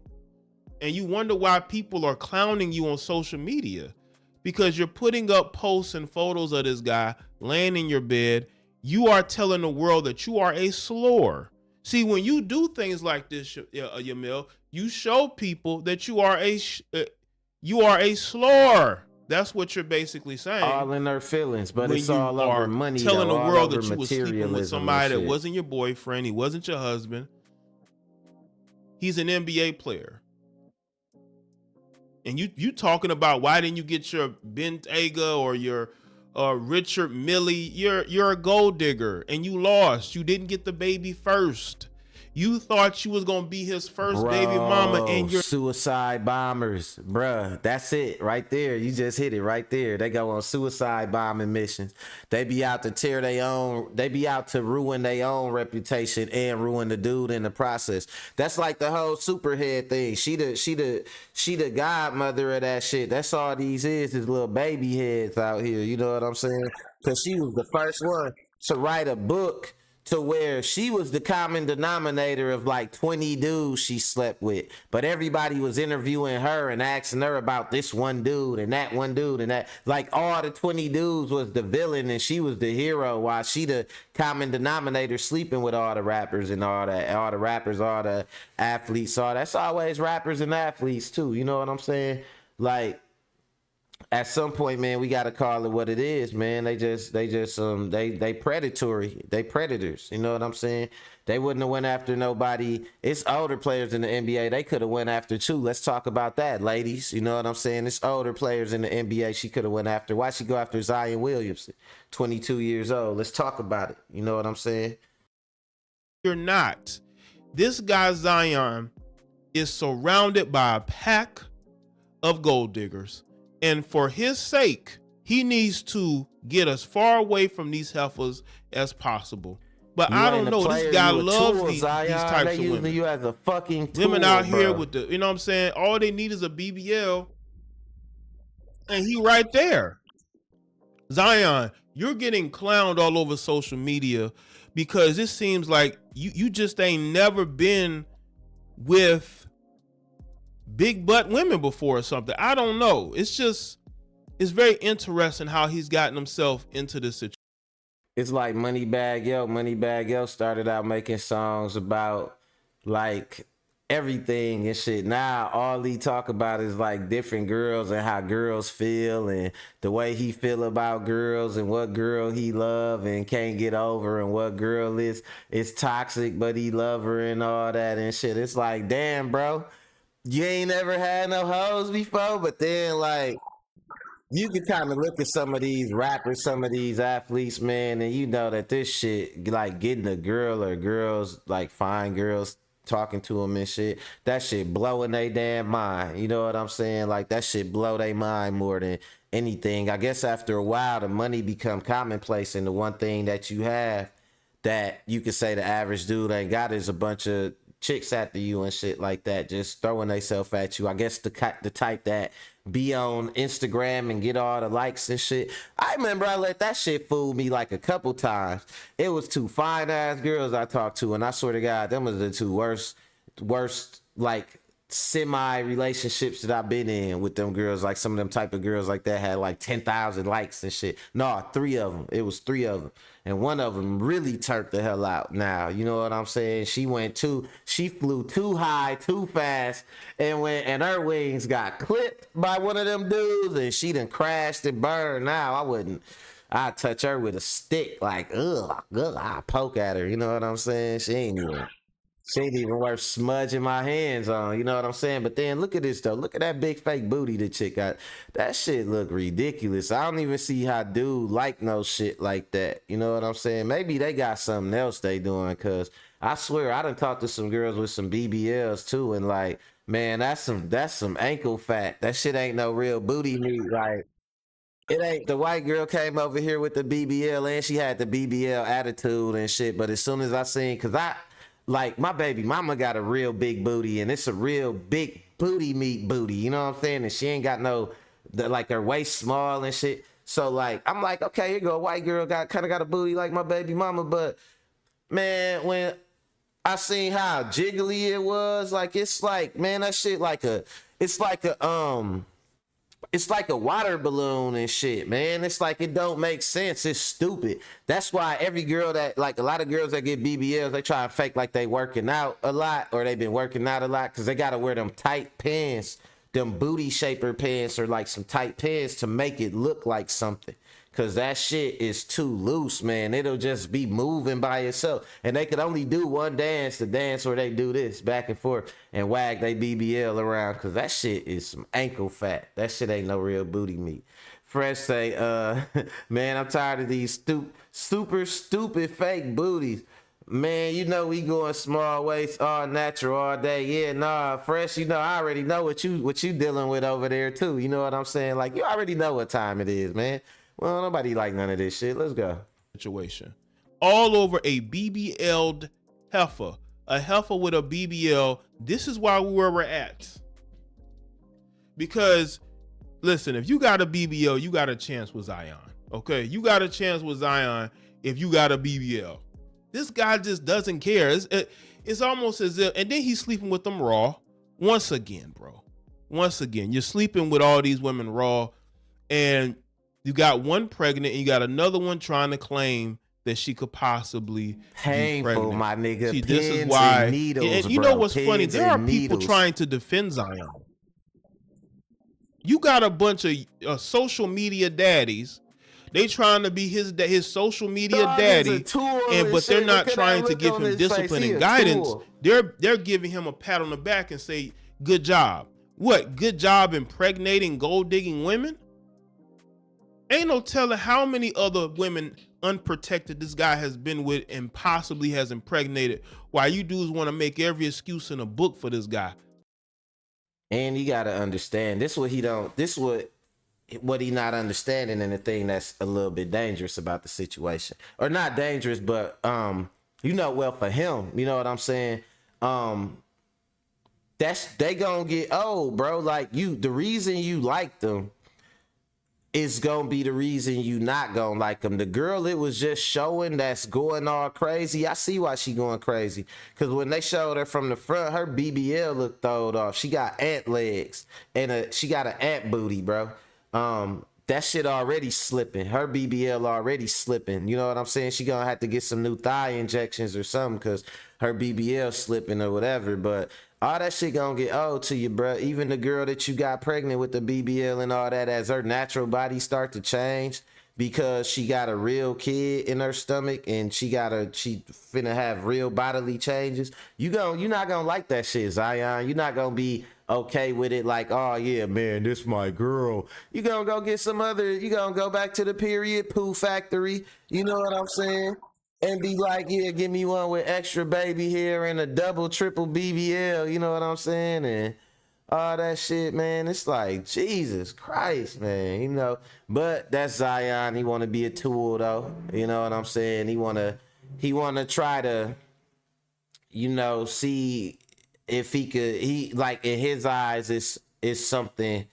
And you wonder why people are clowning you on social media, because you're putting up posts and photos of this guy laying in your bed. You are telling the world that you are a slore. See, when you do things like this, Yamil, you show people that you are a slore. That's what you're basically saying. All in their feelings, but when it's you all are over money. telling though, the all world over that you were sleeping with materialism somebody and that shit. wasn't your boyfriend, he wasn't your husband. He's an NBA player. And you talking about why didn't you get your Bentayga or your Richard Millie? You're a gold digger and you lost. You didn't get the baby first. You thought you was gonna be his first baby mama, and you're suicide bombers, bruh. That's it right there. You just hit it right there. They go on suicide bombing missions. They be out to tear their own. They be out to ruin their own reputation and ruin the dude in the process. That's like the whole superhead thing. She the godmother of that shit. That's all these is little baby heads out here. You know what I'm saying? Because she was the first one to write a book to where she was the common denominator of like 20 dudes she slept with, but everybody was interviewing her and asking her about this one dude and that one dude, and that, like, all the 20 dudes was the villain and she was the hero, while she the common denominator, sleeping with all the rappers and all that, all the rappers, all the athletes. So that's always rappers and athletes too, you know what I'm saying? Like, at some point, man, we got to call it what it is, man. They predatory. They predators. You know what I'm saying? They wouldn't have went after nobody. It's older players in the NBA they could have went after too. Let's talk about that, ladies. You know what I'm saying? It's older players in the NBA she could have went after. Why she go after Zion Williamson, 22 years old? Let's talk about it. You know what I'm saying? You're not. This guy Zion is surrounded by a pack of gold diggers. And for his sake, he needs to get as far away from these heifers as possible. But You I ain't don't a know. player, This guy you a loves tool, these Zion. types They of using women. you as a fucking tool, Women out here bro. with the, you know what I'm saying? All they need is a BBL. And he right there. Zion, you're getting clowned all over social media because it seems like you just ain't never been with big butt women before or something. I don't know. It's very interesting how he's gotten himself into this situation. It's like Moneybagg Yo. Moneybagg Yo started out making songs about like everything and shit. Now all he talk about is like different girls and how girls feel and the way he feel about girls and what girl he love and can't get over and what girl is toxic but he love her and all that and shit. It's like, damn, bro, you ain't never had no hoes before. But then, like, you can kind of look at some of these rappers, some of these athletes, man, and you know that this shit, like getting a girl or girls, like fine girls talking to them and shit, that shit blowing they damn mind. You know what I'm saying? Like, that shit blow they mind more than anything. I guess after a while, the money become commonplace, and the one thing that you have that you could say the average dude ain't got is a bunch of chicks after you and shit like that, just throwing themselves at you. I guess the type that be on Instagram and get all the likes and shit. I remember I let that shit fool me like a couple times. It was two fine ass girls I talked to, and I swear to God, them was the two worst like semi relationships that I've been in with them girls, like some of them type of girls like that had like 10,000 likes and shit. No, 3 of them. It was 3 of them. And one of them really turned the hell out. Now, you know what I'm saying? She flew too high, too fast, and her wings got clipped by one of them dudes, and she done crashed and burned. Now, I'd touch her with a stick, like, ugh, I poke at her. You know what I'm saying? She ain't even worth smudging my hands on. You know what I'm saying? But then look at this though. Look at that big fake booty the chick got. That shit look ridiculous. I don't even see how dude like no shit like that. You know what I'm saying? Maybe they got something else they doing, cause I swear I done talked to some girls with some BBLs too, and like, man, that's some ankle fat. That shit ain't no real booty meat. Like, it ain't. The white girl came over here with the BBL and she had the BBL attitude and shit. But as soon as I seen, cause like my baby mama got a real big booty and it's a real big booty meat booty, you know what I'm saying? And she ain't got like her waist small and shit. So like, I'm like, okay, here go a white girl kind of got a booty like my baby mama. But man, when I seen how jiggly it was, like, it's like, man, that shit it's like a water balloon and shit, man. It's like, it don't make sense. It's stupid. That's why every girl that, like, a lot of girls that get BBLs, they try to fake like they working out a lot, or they been working out a lot, because they got to wear them tight pants, them booty shaper pants, or like some tight pants to make it look like something. Cause that shit is too loose, man. It'll just be moving by itself. And they could only do one dance, the dance where they do this back and forth and wag they BBL around. Cause that shit is some ankle fat. That shit ain't no real booty meat. Fresh say, man, I'm tired of these super stupid fake booties. Man, you know we going small waist, all natural all day. Yeah, nah, Fresh, you know, I already know what you dealing with over there too. You know what I'm saying? Like, you already know what time it is, man. Well, nobody like none of this shit. Let's go. Situation. All over a BBL'd heifer. A heifer with a BBL. This is why we're at. Because, listen, if you got a BBL, you got a chance with Zion. Okay? You got a chance with Zion if you got a BBL. This guy just doesn't care. It's almost as if, and then he's sleeping with them raw. Once again, bro. Once again, you're sleeping with all these women raw, and you got one pregnant, and you got another one trying to claim that she could possibly painful, be pregnant. my nigga. See, Pins this is why. and needles, and you bro. know what's Pins funny? There are people needles. trying to defend Zion. You got a bunch of social media daddies. They trying to be his social media daddy, but they're not trying to give him discipline and guidance. They're giving him a pat on the back and say, "Good job." What? Good job impregnating, gold digging women? Ain't no telling how many other women unprotected this guy has been with and possibly has impregnated. Why you dudes want to make every excuse in a book for this guy? And you gotta understand, what he not understanding, and the thing that's a little bit dangerous about the situation, or not dangerous, but well, for him, you know what I'm saying? They gonna get old, bro. Like, the reason you like them is gonna be the reason you not gonna like them. The girl it was just showing that's going all crazy, I see why she going crazy. Because when they showed her from the front, her BBL looked throwed off. She got ant legs and she got an ant booty, bro. That shit already slipping. Her BBL already slipping. You know what I'm saying? She gonna have to get some new thigh injections or something because her BBL slipping or whatever. But all that shit gonna get old to you, bro. Even the girl that you got pregnant with the BBL and all that, as her natural body start to change because she got a real kid in her stomach and she finna have real bodily changes. You're not gonna like that shit, Zion. You're not gonna be okay with it, like, oh yeah, man, this my girl. You gonna go get you gonna go back to the period poo factory. You know what I'm saying? And be like, yeah, give me one with extra baby hair and a double, triple BBL. You know what I'm saying? And all that shit, man. It's like, Jesus Christ, man. You know, but that's Zion. He want to be a tool, though. You know what I'm saying? He want to try to, see if he could. Like, in his eyes, it's something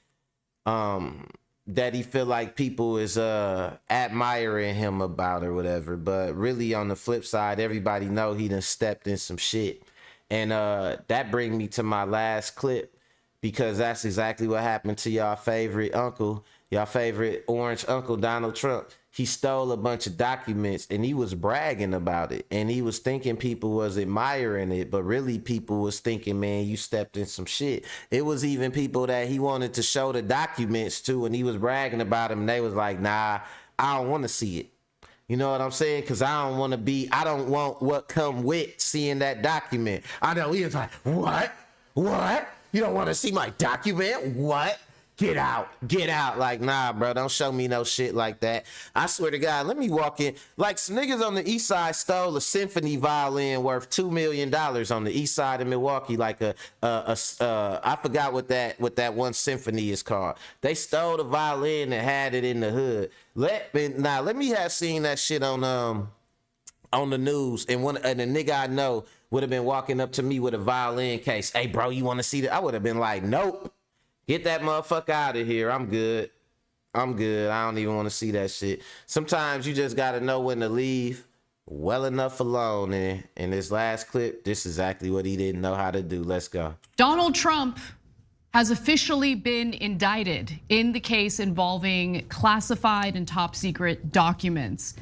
that he feel like people is admiring him about or whatever. But really, on the flip side, everybody know he done stepped in some shit. And that brings me to my last clip, because that's exactly what happened to y'all favorite uncle, y'all favorite orange uncle, Donald Trump. He stole a bunch of documents and he was bragging about it. And he was thinking people was admiring it, but really people was thinking, man, you stepped in some shit. It was even people that he wanted to show the documents to, and he was bragging about them, and they was like, nah, I don't want to see it. You know what I'm saying? Because I don't want what come with seeing that document. I know he was like, what? What? You don't want to see my document? What? Get out. Like, nah, bro, don't show me no shit like that. I swear to God, let me walk in. Like, some niggas on the east side stole a symphony violin worth $2 million on the east side of Milwaukee. Like I forgot what that one symphony is called. They stole the violin and had it in the hood. Let me have seen that shit on the news, and the nigga I know would have been walking up to me with a violin case. Hey, bro, you want to see that? I would have been like, nope. Get that motherfucker out of here. I'm good. I don't even want to see that shit. Sometimes you just got to know when to leave well enough alone. And in this last clip, this is exactly what he didn't know how to do. Let's go. Donald Trump has officially been indicted in the case involving classified and top secret documents.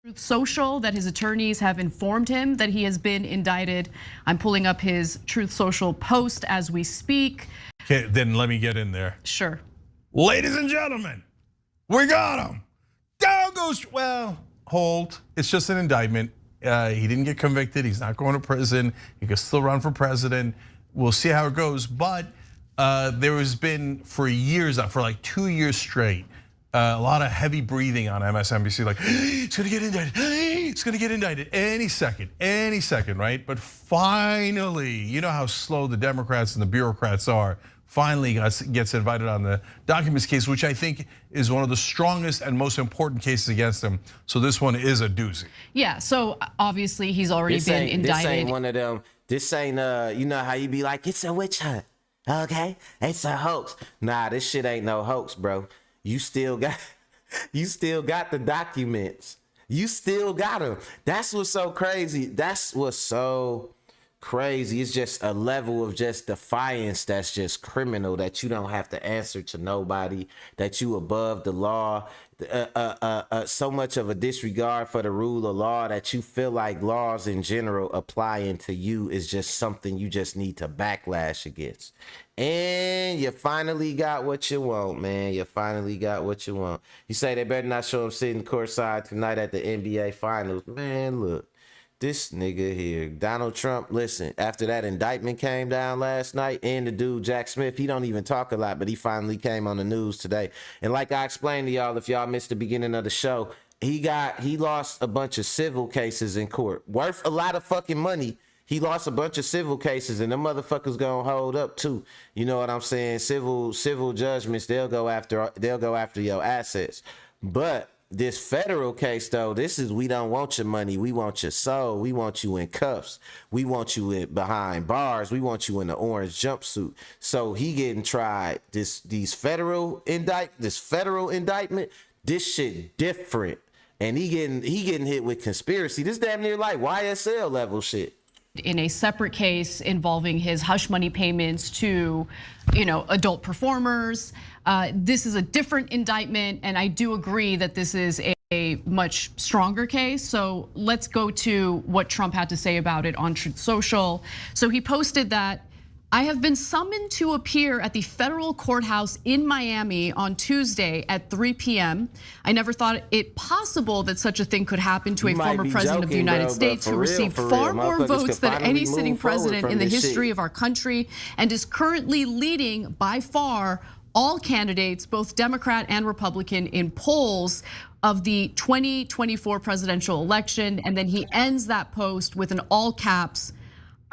Truth Social that his attorneys have informed him that he has been indicted. I'm pulling up his Truth Social post as we speak. Okay, then let me get in there. Sure. Ladies and gentlemen, we got him. Down goes, well, hold. It's just an indictment. He didn't get convicted. He's not going to prison. He can still run for president. We'll see how it goes. But there has been for years, for like 2 years straight, a lot of heavy breathing on MSNBC, like, it's gonna get indicted, it's gonna get indicted any second, right? But finally, you know how slow the Democrats and the bureaucrats are, finally gets invited on the documents case, which I think is one of the strongest and most important cases against him. So this one is a doozy. Yeah, so obviously he's already been indicted. This ain't one of them, this ain't, you know how you be like, it's a witch hunt, okay? It's a hoax. Nah, this shit ain't no hoax, bro. You still got the documents. You still got them. That's what's so crazy. It's just a level of just defiance that's just criminal, that you don't have to answer to nobody, that you above the law. So much of a disregard for the rule of law that you feel like laws in general applying to you is just something you just need to backlash against. And you finally got what you want, man. You finally got what you want. You say they better not show him sitting courtside tonight at the NBA Finals. Man, look, this nigga here, Donald Trump, listen, after that indictment came down last night, and the dude, Jack Smith, he don't even talk a lot, but he finally came on the news today. And like I explained to y'all, if y'all missed the beginning of the show, he lost a bunch of civil cases in court, worth a lot of fucking money. He lost a bunch of civil cases, and them motherfuckers gonna hold up too. You know what I'm saying? Civil judgments, they'll go after your assets. But this federal case, though, we don't want your money. We want your soul. We want you in cuffs. We want you behind bars. We want you in the orange jumpsuit. So he getting tried. This federal indictment, this shit different. And he getting hit with conspiracy. This damn near like YSL level shit. In a separate case involving his hush money payments to, adult performers. This is a different indictment, and I do agree that this is a much stronger case. So let's go to what Trump had to say about it on Truth Social. So he posted that, I have been summoned to appear at the federal courthouse in Miami on Tuesday at 3 p.m. I never thought it possible that such a thing could happen to a former president of the United States who received far more votes than any sitting president in the history of our country and is currently leading by far all candidates, both Democrat and Republican, in polls of the 2024 presidential election. And then he ends that post with an all caps,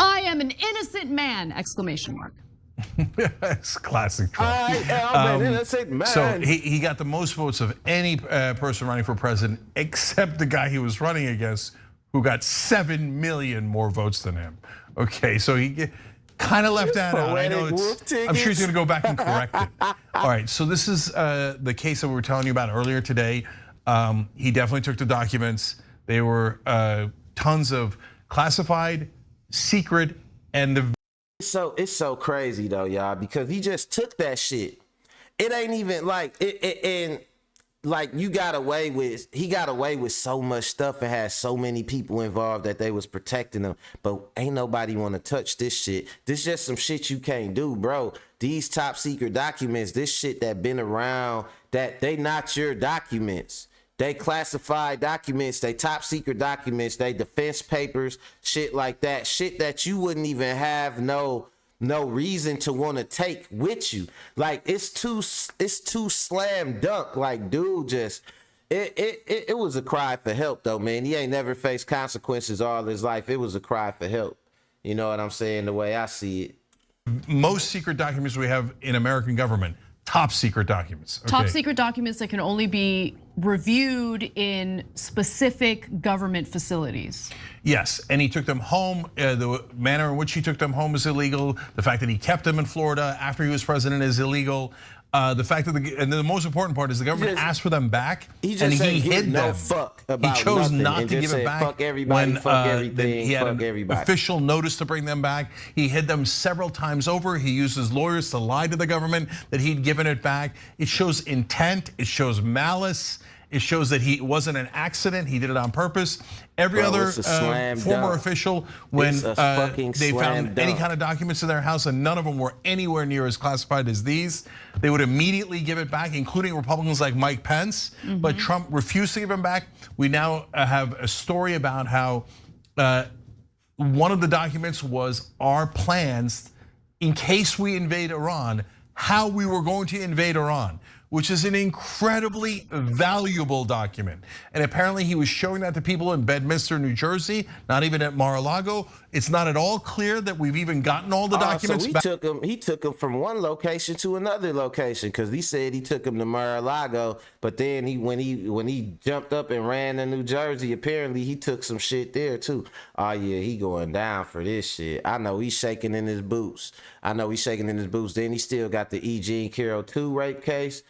I am an innocent man, exclamation mark. It's classic Trump. I am an innocent man. So he got the most votes of any person running for president, except the guy he was running against, who got 7 million more votes than him. Okay, so he kind of left that out. I know I'm sure he's gonna go back and correct it. All right, so this is the case that we were telling you about earlier today. He definitely took the documents. They were tons of classified, secret, and the It's so crazy though, y'all, because he just took that shit. It ain't even like and like he got away with so much stuff and had so many people involved that they was protecting him. But ain't nobody want to touch this shit. This just some shit you can't do, bro. These top secret documents, this shit that been around, that they not your documents. They classified documents, they top secret documents, they defense papers, shit like that. Shit that you wouldn't even have no reason to want to take with you. Like it's too slam dunk. Like dude, just it was a cry for help though, man. He ain't never faced consequences all his life. It was a cry for help. You know what I'm saying? The way I see it. most secret documents we have in American government, top secret documents. Top secret documents that can only be reviewed in specific government facilities. Yes, and he took them home. The manner in which he took them home is illegal. The fact that he kept them in Florida after he was president is illegal. The fact that and the most important part is the government asked for them back, and he hid them. Fuck about he chose nothing not and to just give it said, back. Fuck everybody, when fuck everything, he had fuck an everybody. official notice to bring them back. He hid them several times over. He used his lawyers to lie to the government that he'd given it back. It shows intent. It shows malice. It shows that it wasn't an accident. He did it on purpose. Every other former official, when they found any kind of documents in their house and none of them were anywhere near as classified as these, they would immediately give it back, including Republicans like Mike Pence. But Trump refused to give them back. We now have a story about how one of the documents was our plans in case we invade Iran, how we were going to invade Iran, which is an incredibly valuable document. And apparently he was showing that to people in Bedminster, New Jersey, not even at Mar-a-Lago. It's not at all clear that we've even gotten all the documents back. He took him from one location to another location, because he said he took him to Mar-a-Lago, but then when he jumped up and ran to New Jersey, apparently he took some shit there too. Oh yeah, he going down for this shit. I know he's shaking in his boots. Then he still got the E. Jean Carroll 2 rape case.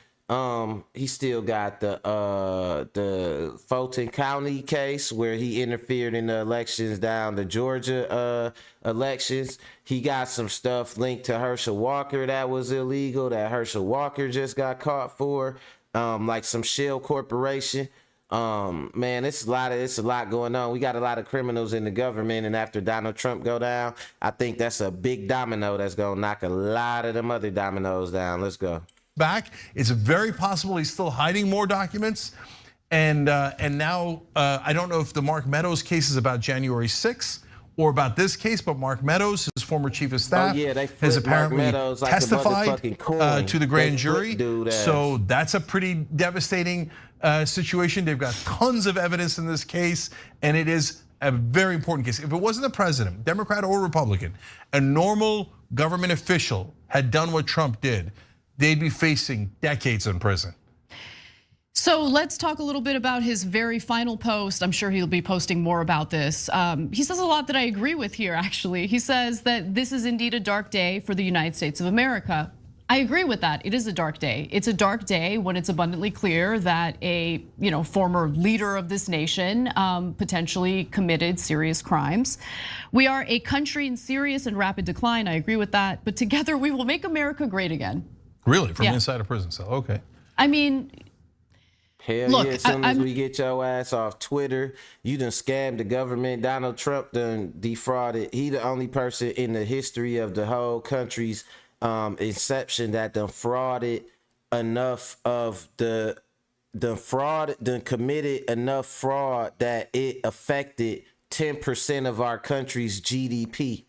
He still got the Fulton County case where he interfered in the elections down the Georgia elections. He got some stuff linked to Herschel Walker that was illegal, that Herschel Walker just got caught for, like some shell corporation. Man, it's a lot going on. We got a lot of criminals in the government, and after Donald Trump go down, I think that's a big domino that's gonna knock a lot of them other dominoes down. Let's go. Back. It's very possible he's still hiding more documents. And now, I don't know if the Mark Meadows case is about January 6th or about this case, but Mark Meadows, his former chief of staff, has apparently testified to the grand jury. So that's a pretty devastating situation. They've got tons of evidence in this case, and it is a very important case. If it wasn't the president, Democrat or Republican, a normal government official had done what Trump did, they'd be facing decades in prison. So let's talk a little bit about his very final post. I'm sure he'll be posting more about this. He says a lot that I agree with here, actually. He says that this is indeed a dark day for the United States of America. I agree with that. It is a dark day. It's a dark day when it's abundantly clear that a former leader of this nation potentially committed serious crimes. We are a country in serious and rapid decline. I agree with that. But together we will make America great again. Really? From inside a prison cell? Okay. I mean, hell yeah, as soon as we get your ass off Twitter, you done scammed the government. Donald Trump done defrauded. He the only person in the history of the whole country's inception that done frauded enough of done committed enough fraud that it affected 10% of our country's GDP.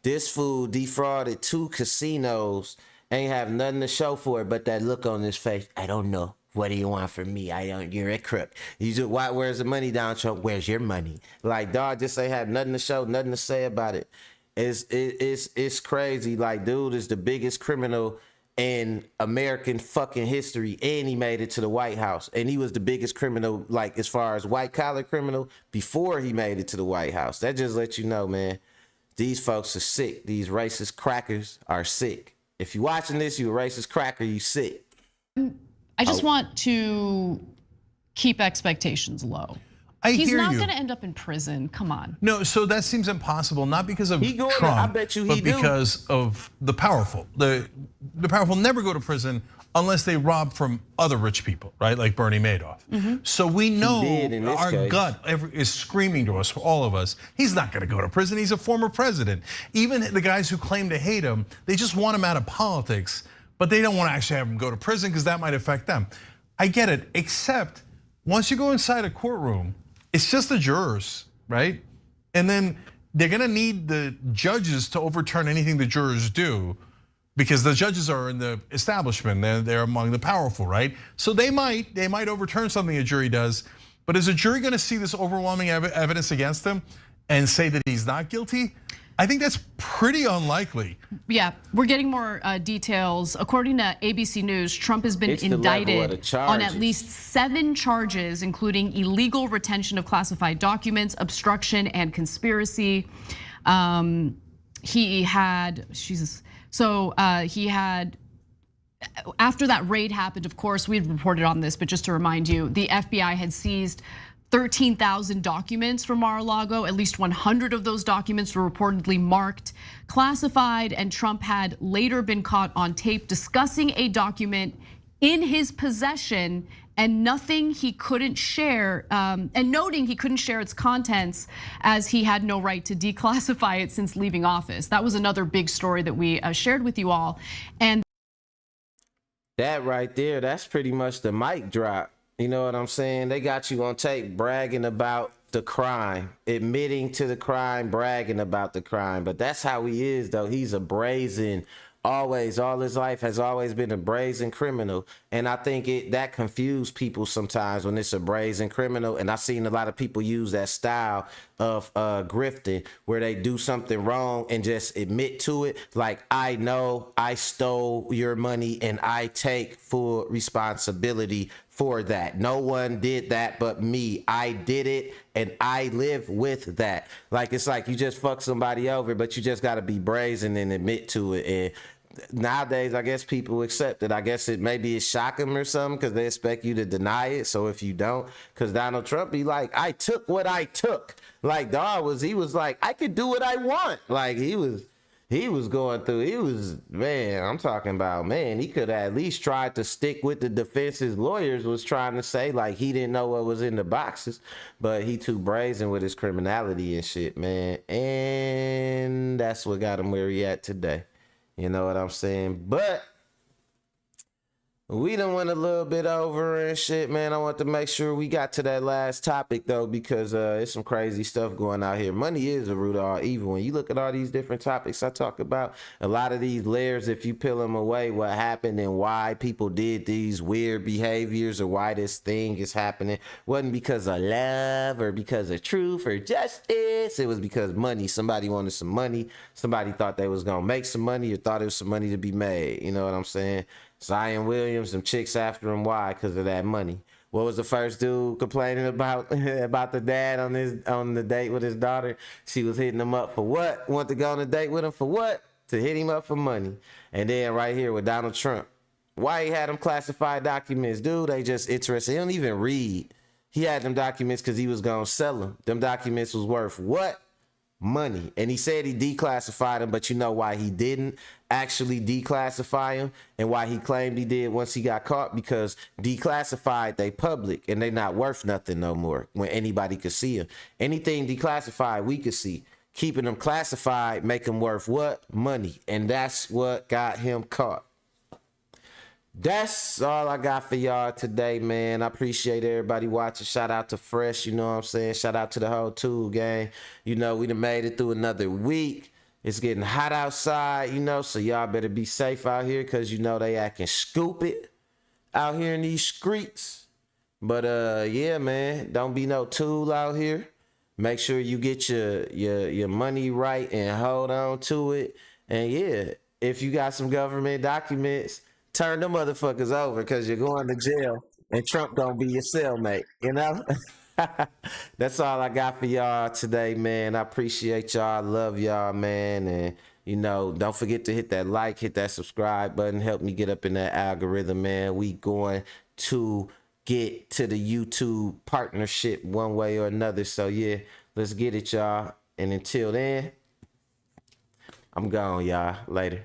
This fool defrauded 2 casinos. Ain't have nothing to show for it but that look on his face. I don't know. What do you want from me? You're a crook. You just, where's the money, Donald Trump? Where's your money? Like, dog, just ain't have nothing to show, nothing to say about it. It's crazy. Like, dude is the biggest criminal in American fucking history, and he made it to the White House. And he was the biggest criminal, like, as far as white collar criminal, before he made it to the White House. That just lets you know, man, these folks are sick. These racist crackers are sick. If you're watching this, you a racist cracker, you sick. I just want to keep expectations low. I He's hear not you. going to end up in prison. Come on. No, so that seems impossible, not because of He going to- Trump, I bet you he but do. because of the powerful. The powerful never go to prison unless they rob from other rich people, right? Like Bernie Madoff. So we know did in this our case. gut is screaming to us, all of us, he's not gonna go to prison, he's a former president. Even the guys who claim to hate him, they just want him out of politics, but they don't wanna actually have him go to prison because that might affect them. I get it, except once you go inside a courtroom, it's just the jurors, right? And then they're gonna need the judges to overturn anything the jurors do, because the judges are in the establishment, they're among the powerful, right? So they might overturn something a jury does, but is a jury gonna see this overwhelming evidence against him and say that he's not guilty? I think that's pretty unlikely. Yeah, we're getting more details. According to ABC News, Trump has been It's the level of the indicted on at charges. least 7 charges, including illegal retention of classified documents, obstruction, and conspiracy. He had, after that raid happened, of course, we had reported on this, but just to remind you, the FBI had seized 13,000 documents from Mar-a-Lago. At least 100 of those documents were reportedly marked classified, and Trump had later been caught on tape discussing a document in his possession and nothing he couldn't share, and noting he couldn't share its contents as he had no right to declassify it since leaving office. That was another big story that we shared with you all. And That right there, that's pretty much the mic drop. You know what I'm saying? They got you on tape bragging about the crime, admitting to the crime, bragging about the crime. But that's how he is, though. He's a brazen, always, all his life has always been a brazen criminal. And I think that confused people sometimes when it's a brazen criminal. And I've seen a lot of people use that style of grifting, where they do something wrong and just admit to it. Like, I know I stole your money and I take full responsibility for that. No one did that but me. I did it and I live with that. Like, it's like you just fuck somebody over, but you just gotta be brazen and admit to it. And nowadays, I guess people accept it. I guess maybe it shock them or something because they expect you to deny it. So if you don't, because Donald Trump be like, I took what I took. Like, he was like, I could do what I want. Like, he was going through, man, I'm talking about, man, he could have at least tried to stick with the defense his lawyers was trying to say, like he didn't know what was in the boxes, but he too brazen with his criminality and shit, man. And that's what got him where he at today. You know what I'm saying? But we done went a little bit over and shit, man. I want to make sure we got to that last topic, though, because it's some crazy stuff going out here. Money is the root of all evil. When you look at all these different topics I talk about, a lot of these layers, if you peel them away, what happened and why people did these weird behaviors or why this thing is happening, wasn't because of love or because of truth or justice. It was because money. Somebody wanted some money. Somebody thought they was going to make some money or thought it was some money to be made. You know what I'm saying? Zion Williams, some chicks after him. Why? Because of that money. What was the first dude complaining about the dad on the date with his daughter? She was hitting him up for what? Want to go on a date with him for what? To hit him up for money. And then right here with Donald Trump, why he had them classified documents, dude? They just interested. He don't even read. He had them documents because he was gonna sell them. Them documents was worth what? Money. And he said he declassified them, but you know why he didn't actually declassify them and why he claimed he did once he got caught? Because declassified, they public and they not worth nothing no more when anybody could see them. Anything declassified we could see. Keeping them classified make them worth what? Money. And that's what got him caught. That's all I got for y'all today, man. I appreciate everybody watching. Shout out to Fresh, you know what I'm saying? Shout out to the whole Tool gang. You know, we done made it through another week. It's getting hot outside, you know, so y'all better be safe out here because, you know, they acting stupid out here in these streets. But, yeah, man, don't be no tool out here. Make sure you get your money right and hold on to it. And, yeah, if you got some government documents, turn them motherfuckers over because you're going to jail and Trump gonna be your cellmate, you know? That's all I got for y'all today, man. I appreciate y'all. Love y'all, man. And, you know, don't forget to hit that like, hit that subscribe button. Help me get up in that algorithm, man. We going to get to the YouTube partnership one way or another. So yeah, let's get it, y'all. And until then, I'm gone, y'all. Later.